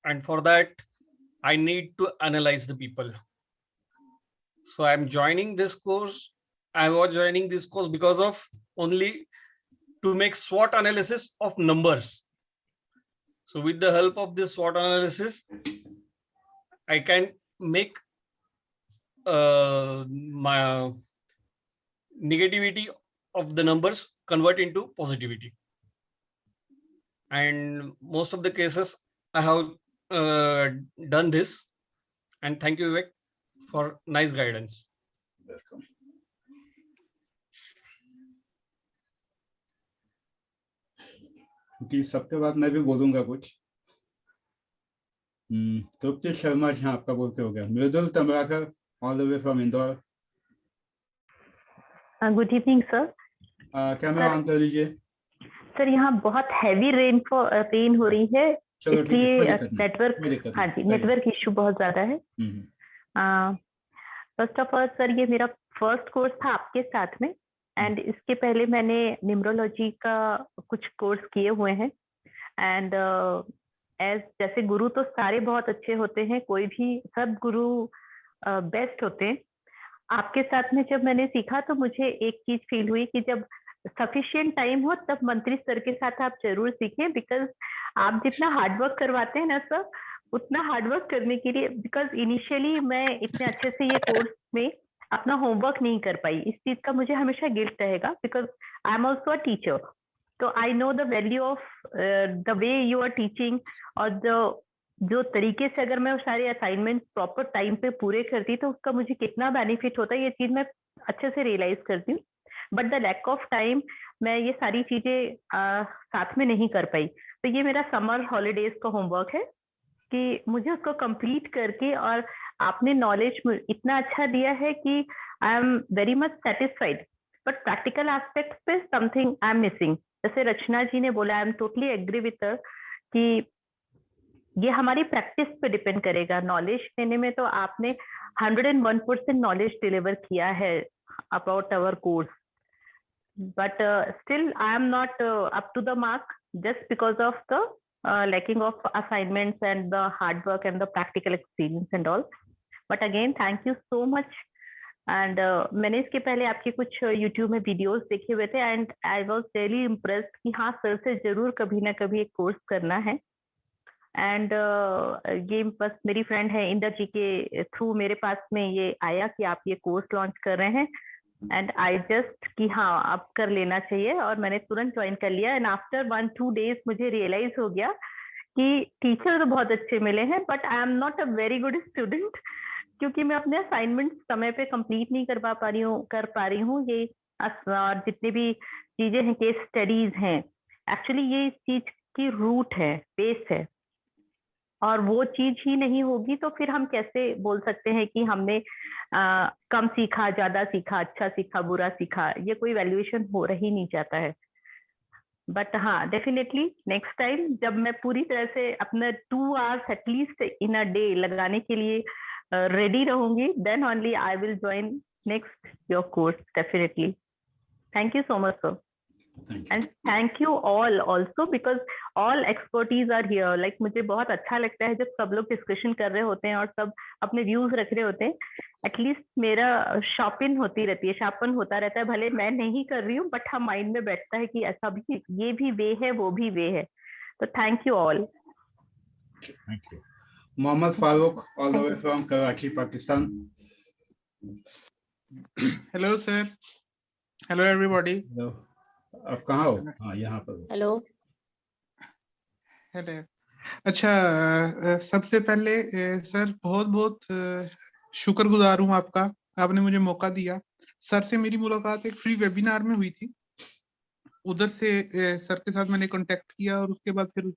And for that, I need to analyze the people. So I'm joining this course. I was joining this course because of only to make SWOT analysis of numbers. So with the help of this SWOT analysis, I can make my negativity of the numbers convert into positivity. And most of the cases I have done this. And thank you, Vivek, for nice guidance. Welcome. क्योंकि सबके बाद मैं भी बोलूंगा कुछ। तृप्ति शर्मा जी, आपका बोलते हो गया। Mridul Tamrakar, all the way from Indore. Good evening sir. Camera on कर लीजिए। सर यहाँ बहुत हैवी रेन हो रही है, इसलिए नेटवर्क, हाँ जी, नेटवर्क इशू बहुत ज्यादा है। फर्स्ट ऑफ ऑल सर, ये मेरा फर्स्ट कोर्स था आपके साथ में, एंड इसके पहले मैंने न्यूमरोलॉजी का कुछ कोर्स किए हुए हैं। एंड जैसे गुरु तो सारे बहुत अच्छे होते हैं, कोई भी, सब गुरु बेस्ट होते हैं। आपके साथ में जब मैंने सीखा तो मुझे एक चीज फील हुई कि जब सफिशिएंट टाइम हो तब मंत्री सर के साथ आप जरूर सीखें, बिकॉज आप जितना हार्डवर्क करवाते हैं ना सर, उतना हार्डवर्क करने के लिए, बिकॉज इनिशियली मैं इतने अच्छे से ये कोर्स में अपना होमवर्क नहीं कर पाई। इस चीज का मुझे हमेशा गिल्ट रहेगा, because I am also a teacher, तो I know the value of the way you are teaching, और जो तरीके से अगर मैं सारे असाइनमेंट प्रॉपर टाइम पे पूरे करती तो उसका मुझे कितना बेनिफिट होता है, ये चीज मैं अच्छे से रियलाइज करती हूँ। But the lack of time मैं ये सारी चीजें साथ में नहीं कर पाई। तो ये मेरा समर हॉलीडेज का होमवर्क है कि मुझे उसको कंप्लीट करके, और आपने नॉलेज इतना अच्छा दिया है कि I am very much satisfied, but practical aspect पे समथिंग आई एम मिसिंग। जैसे रचना जी ने बोला, I am totally agree with her कि ये हमारी प्रैक्टिस पे डिपेंड करेगा। नॉलेज देने में तो आपने 101% नॉलेज डिलीवर किया है about our course, but still I am not up to the mark just because of the lacking of assignments and the hard work and the practical experience and all. But again, thank you so much. And मैंने इसके पहले आपके कुछ YouTube में videos देखे हुए थे, and I was really impressed कि हाँ सर से जरूर कभी ना कभी एक कोर्स करना है। एंड ये बस मेरी फ्रेंड है इंदर जी के थ्रू मेरे पास में ये आया कि आप ये कोर्स लॉन्च कर रहे हैं, एंड आई जस्ट कि हाँ आप कर लेना चाहिए, और मैंने तुरंत ज्वाइन कर लिया। एंड आफ्टर 1-2 days मुझे रियलाइज हो गया कि टीचर तो बहुत अच्छे मिले हैं, but I am not a very good student, क्योंकि मैं अपने असाइनमेंट समय पे कंप्लीट नहीं कर पा रही हूँ। ये और जितने भी चीजें हैं, केस स्टडीज हैं, एक्चुअली ये इस चीज की रूट है, बेस है, और वो चीज ही नहीं होगी तो फिर हम कैसे बोल सकते हैं कि हमने कम सीखा, ज्यादा सीखा, अच्छा सीखा, बुरा सीखा। ये कोई वैल्यूएशन हो रही नहीं जाता है। बट हाँ, डेफिनेटली नेक्स्ट टाइम जब मैं पूरी तरह से अपना 2 hours at least in a day लगाने के लिए रेडी रहूंगी, then only I will join next your course definitely. Thank you so much sir, and thank you all also because all expertise are here. Like मुझे बहुत अच्छा लगता है जब सब लोग डिस्कशन कर रहे होते हैं और सब अपने व्यूज रख रहे होते हैं। एटलीस्ट मेरा शार्पन होती रहती है, शार्पन होता रहता है, भले मैं नहीं कर रही हूँ, बट हम माइंड में बैठता है कि ऐसा भी, ये भी वे है, वो भी वे है। तो thank you all. Thank you. Mohammad Farooq, all the way from Karachi, Pakistan. Hello sir, hello everybody. आप कहाँ हो? हाँ, यहाँ पर। हेलो। हेलो। अच्छा, सबसे पहले सर बहुत बहुत शुक्रगुजार हूँ आपका, आपने मुझे मौका दिया। सर से मेरी मुलाकात एक फ्री वेबिनार में हुई थी, उधर से सर के साथ मैंने कांटेक्ट किया और उसके बाद फिर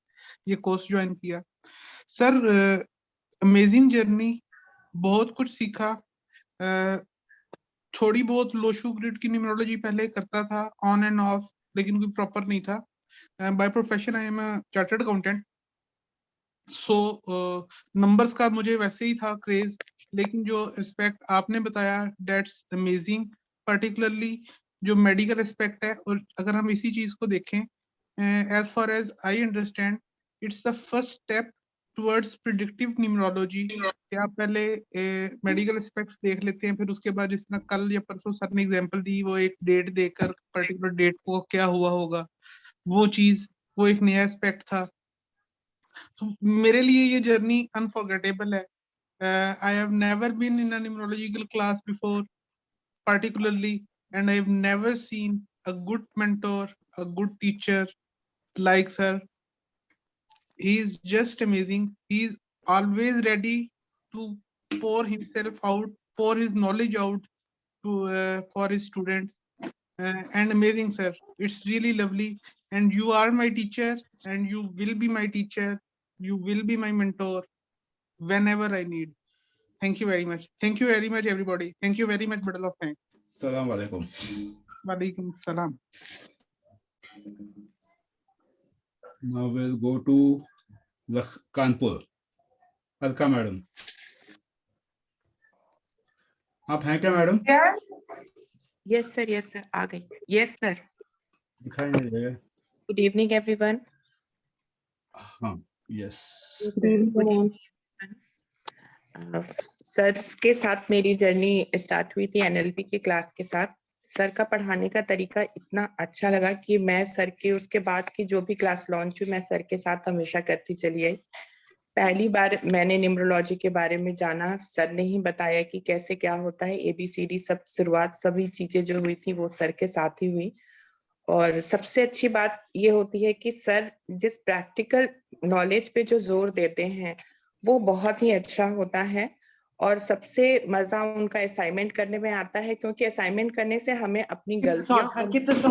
ये कोर्स ज्वाइन किया। सर अमेजिंग जर्नी, बहुत कुछ सीखा। थोड़ी बहुत लोशू ग्रिड की न्यूमरोलॉजी पहले करता था ऑन एंड ऑफ, लेकिन कोई प्रॉपर नहीं था। By profession I am a chartered accountant, so numbers का मुझे वैसे ही था क्रेज, लेकिन जो एस्पेक्ट आपने बताया दैट्स अमेजिंग, पर्टिकुलरली जो मेडिकल एस्पेक्ट है, और अगर हम इसी चीज को देखें, as far as I understand, it's the first step towards predictive numerology. कि आप पहले मेडिकल एस्पेक्ट्स देख लेते हैं, फिर उसके बाद जिस तरह कल या परसों सर ने एग्जांपल दी, वो एक डेट देकर पर्टिकुलर डेट को क्या हुआ होगा, वो चीज, वो एक नया एस्पेक्ट था। तो मेरे लिए ये जर्नी अनफॉरगेटेबल है। I have never been in a numerological class before, particularly, and I have never seen a good mentor, a good teacher like sir. He is just amazing. He is always ready to pour himself out, pour his knowledge out to for his students. And amazing, sir. It's really lovely. And you are my teacher, and you will be my teacher. You will be my mentor whenever I need. Thank you very much. Thank you very much, everybody. Thank you very much, Badal of Thanks. Assalamu alaikum. Walaikum salam. Now we'll go to Kanpur. Welcome, madam. आप हैं क्या madam? Yes sir, yes sir, आ गई. Yes sir. दिखाई नहीं दे रहा. Good evening everyone. हाँ, yes. Good evening. Sir के साथ मेरी जर्नी स्टार्ट हुई थी NLP की क्लास के साथ. सर का पढ़ाने का तरीका इतना अच्छा लगा कि मैं सर के उसके बाद की जो भी क्लास लॉन्च हुई, मैं सर के साथ हमेशा करती चली आई. पहली बार मैंने न्यूमरोलॉजी के बारे में जाना, सर ने ही बताया कि कैसे क्या होता है, ABCD सब शुरुआत सभी चीजें जो हुई थी वो सर के साथ ही हुई. और सबसे अच्छी बात ये होती है कि सर जिस प्रैक्टिकल नॉलेज पे जो जोर देते हैं वो बहुत ही अच्छा होता है. और सबसे मजा उनका असाइनमेंट करने में आता है, क्योंकि असाइनमेंट करने से हमें अपनी गलतियां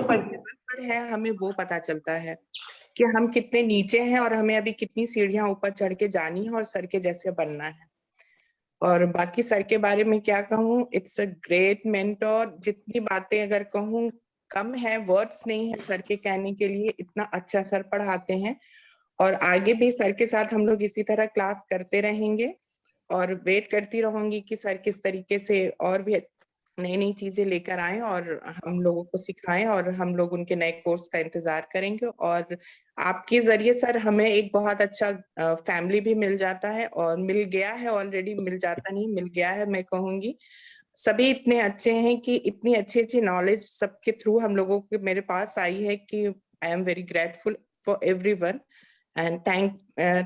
पर है हमें वो पता चलता है कि हम कितने नीचे हैं और हमें अभी कितनी सीढ़ियां ऊपर चढ़ के जानी है और सर के जैसे बनना है. और बाकी सर के बारे में क्या कहूँ, इट्स अ ग्रेट मेंटोर. जितनी बातें अगर कहूँ कम है, वर्ड्स नहीं है सर के कहने के लिए. इतना अच्छा सर पढ़ाते हैं और आगे भी सर के साथ हम लोग इसी तरह क्लास करते रहेंगे. और वेट करती रहूंगी कि सर किस तरीके से और भी नई नई चीजें लेकर आए और हम लोगों को सिखाएं, और हम लोग उनके नए कोर्स का इंतजार करेंगे. और आपके जरिए सर हमें एक बहुत अच्छा फैमिली भी मिल जाता है, और मिल गया है ऑलरेडी, मिल जाता नहीं मिल गया है मैं कहूंगी. सभी इतने अच्छे हैं कि इतनी अच्छी अच्छी नॉलेज सबके थ्रू हम लोगों के मेरे पास आई है कि I am very grateful for everyone. And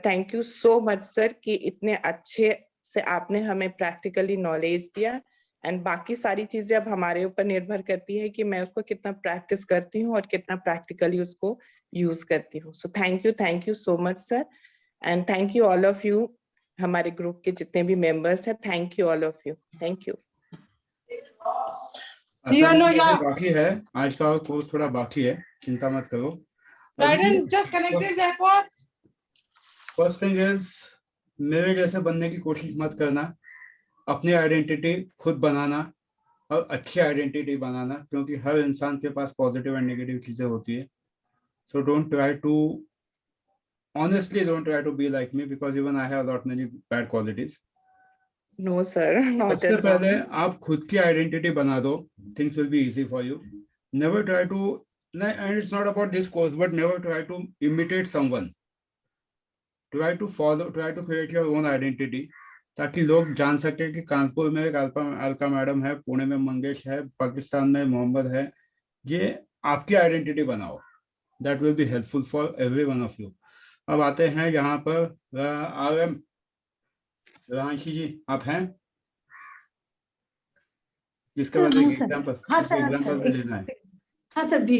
thank you so much sir कि इतने अच्छे से आपने हमें प्रैक्टिकली नॉलेज दिया. एंड बाकी सारी चीजें अब हमारे ऊपर निर्भर करती है कि मैं उसको कितना प्रैक्टिस करती हूँ और कितना प्रैक्टिकली उसको यूज करती हूँ. So thank you so much sir. And thank you all of you, हमारे ग्रुप के जितने भी मेंबर्स हैं. Thank you all of you. Thank you. बाकी है आज का कोर्स, थोड़ा बाकी है, चिंता मत करो. फर्स्ट थिंग इज, मेरे जैसे बनने की कोशिश मत करना. अपनी आइडेंटिटी खुद बनाना और अच्छी आइडेंटिटी बनाना, क्योंकि हर इंसान के पास पॉजिटिव एंड नेगेटिव चीजें होती है. So don't try to, honestly don't try to be like me, because even I have lot many bad qualities. No sir, not सबसे at all. पहले आप खुद की आइडेंटिटी बना दो, things will be easy for you. Never try to, and it's not about this course, but never try to imitate someone. Try to follow, try to create your own identity, ताकि लोग जान सके कि कानपुर में एक Alka madam है, पुणे में मंगेश है, पाकिस्तान में मोहम्मद है. ये आपकी आइडेंटिटी बनाओ. That will be helpful for every one of you. अब आते हैं यहाँ पर RM रांशी जी, आप हैं? जिसके बाद एग्जांपल, हाँ सर, एग्जांपल देना है. हाँ सर, भी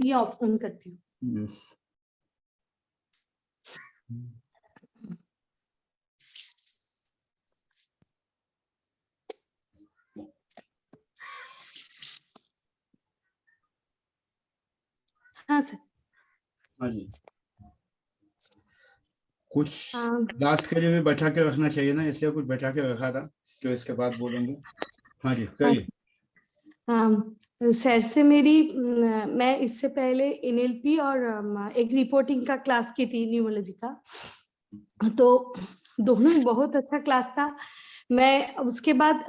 ये ऑन करती हूँ. हाँ सर. हाँ जी. कुछ लास्ट के लिए भी बचा के रखना चाहिए ना, इसलिए कुछ बचा के रखा था, तो इसके बाद बोलेंगे. हाँ जी, कहिए. सर से मेरी, मैं इससे पहले NLP और एक रिपोर्टिंग का क्लास की थी न्यूमरोलॉजी का, तो दोनों बहुत अच्छा क्लास था. मैं उसके बाद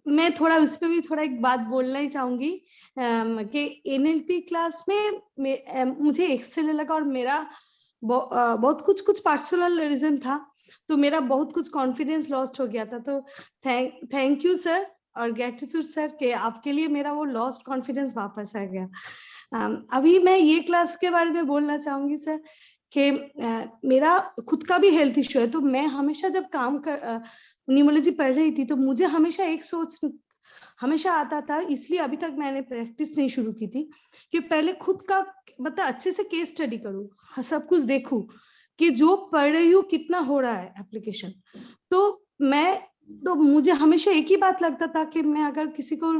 मैं थोड़ा उस पे भी थोड़ा एक बात बोलना ही चाहूंगी कि एनएलपी क्लास में मुझे एक्सेल लगा और मेरा बहुत कुछ पर्सनल रीजन था, तो मेरा बहुत कुछ कॉन्फिडेंस लॉस्ट हो गया था। तो थैंक यू सर और ग्रेटिट्यूड सर कि आपके लिए मेरा वो लॉस्ट कॉन्फिडेंस वापस आ गया। अभी मैं ये क्लास के बारे में बोलना चाहूंगी सर कि मेरा खुद का भी हेल्थ इश्यू है, तो मैं हमेशा जब काम कर न्यूमरोलॉजी पढ़ रही थी तो मुझे हमेशा एक सोच हमेशा आता था, इसलिए अभी तक मैंने प्रैक्टिस नहीं शुरू की थी कि पहले खुद का मतलब अच्छे से केस स्टडी करूँ, सब कुछ देखूं कि जो पढ़ रही हूँ कितना हो रहा है एप्लीकेशन। तो मुझे हमेशा एक ही बात लगता था कि मैं अगर किसी को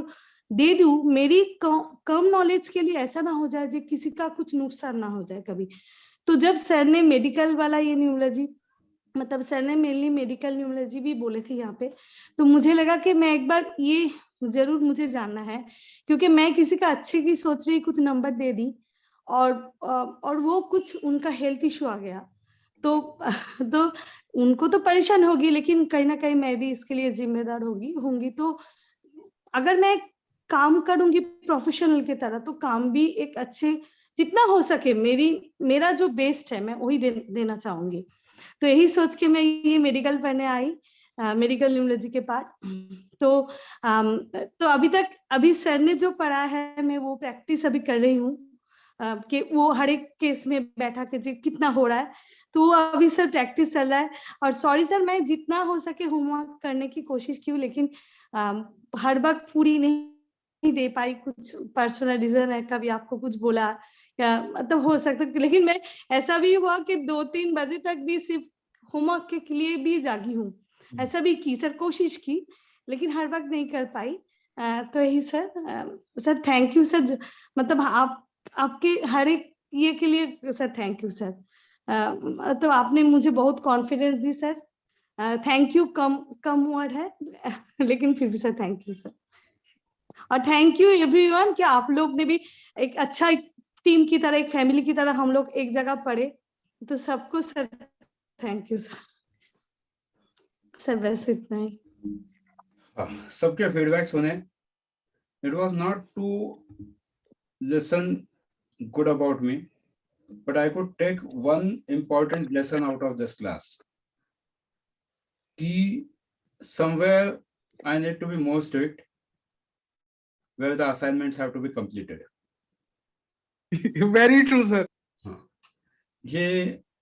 दे दूं, मेरी कम नॉलेज के लिए ऐसा ना हो जाए जो किसी का कुछ नुकसान ना हो जाए कभी। तो जब सर ने मेडिकल वाला ये न्यूमरोलॉजी मतलब सर ने मेनली मेडिकल न्यूमरोलॉजी भी बोले थे यहाँ पे, तो मुझे लगा कि मैं एक बार ये जरूर मुझे जानना है, क्योंकि मैं किसी का अच्छे की सोच रही कुछ नंबर दे दी और वो कुछ उनका हेल्थ इशू आ गया, तो उनको तो परेशान होगी, लेकिन कहीं ना कहीं मैं भी इसके लिए जिम्मेदार होंगी। तो अगर मैं काम करूंगी प्रोफेशनल की तरह, तो काम भी एक अच्छे जितना हो सके मेरा जो बेस्ट है मैं वही देना चाहूंगी। तो यही सोच के मैं ये मेडिकल पढ़ने आई, मेडिकल न्यूमरोलॉजी के पार्ट। तो अभी सर ने जो पढ़ा है मैं वो प्रैक्टिस अभी कर रही हूँ कि वो हर एक केस में बैठा के जो कितना हो रहा है, तो वो अभी सर प्रैक्टिस चल रहा है। और सॉरी सर, मैं जितना हो सके होमवर्क करने की कोशिश की, लेकिन हर वक्त पूरी नहीं दे पाई, कुछ पर्सनल रीजन है, कभी आपको कुछ बोला या मतलब हो सकता है, लेकिन मैं ऐसा भी हुआ कि 2-3 बजे तक भी सिर्फ होमवर्क के लिए भी जागी हूँ, ऐसा भी की सर, कोशिश की, लेकिन हर वक्त नहीं कर पाई। तो यही सर थैंक यू सर, मतलब आपके हर एक ये के लिए सर थैंक यू सर। तो आपने मुझे बहुत confidence the sir, thank you come word है लेकिन फिर भी सर थैंक यू सर। और थैंक यू एवरीवन कि आप लोग ने भी एक अच्छा टीम की तरह, एक फैमिली की तरह हम लोग एक जगह पढ़े, तो सबको सर थैंक यू सर। बस इतना ही। सबके फीडबैक सुने। It was not to listen good about me, but I could take one important lesson out of this class. Somewhere I need to be more strict where the assignments have to be completed. Very true, sir. ये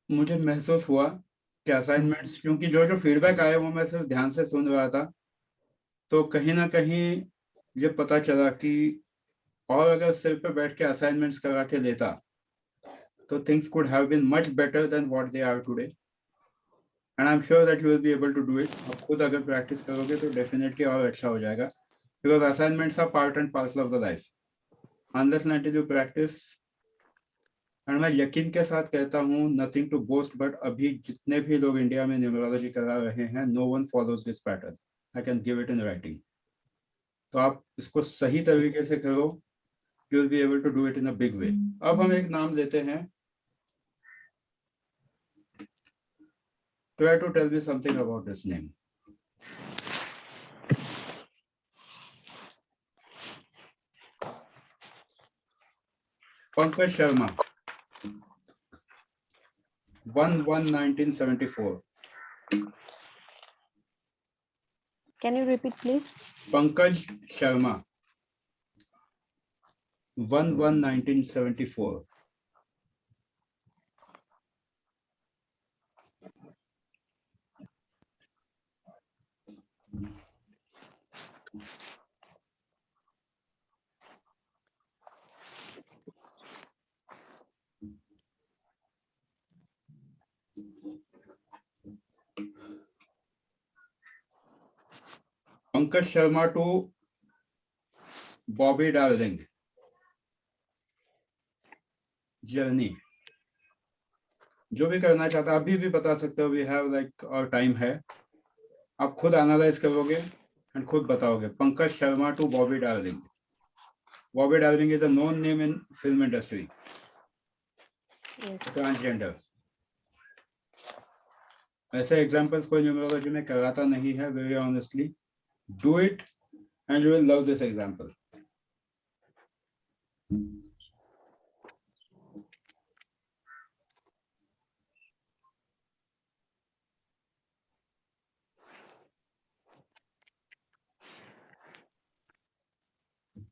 मुझे महसूस हुआ कि assignments, क्योंकि जो feedback आया वो मैं सिर्फ ध्यान से सुन रहा था, तो कहीं ना कहीं ये पता चला कि और अगर सिर पे बैठ के असाइनमेंट्स करा के लेता तो things could have been much better than what they are today, and I'm sure that you will be able to do it. आप खुद अगर प्रैक्टिस करोगे तो डेफिनेटली और अच्छा हो जाएगा, because assignments are part and parcel of the life unless and until you practice. और मैं यकीन के साथ कहता हूँ, nothing to boast, but अभी जितने भी लोग इंडिया में न्यूमरोलॉजी करा रहे हैं, no one follows this pattern. I can give it in writing. तो आप इसको सही तरीके से करो, you will be able to do it in a big way. अब हम एक नाम लेते हैं. Try to tell me something about this name. Pankaj Sharma, 1/1/1974. Can you repeat, please? Pankaj Sharma, 1/1/1974. Pankaj Sharma to Bobby Darling. Journey जो भी करना चाहता है अभी भी बता सकते हो, वी हैव लाइक और टाइम है, आप खुद एनालाइज करोगे एंड खुद बताओगे. Pankaj Sharma to Bobby Darling. Bobby Darling is a known name in film industry, transgender, ऐसे एग्जांपल्स कोई न्यूमरोलॉजी में कराता नहीं है, very honestly. Do it and you will love this example.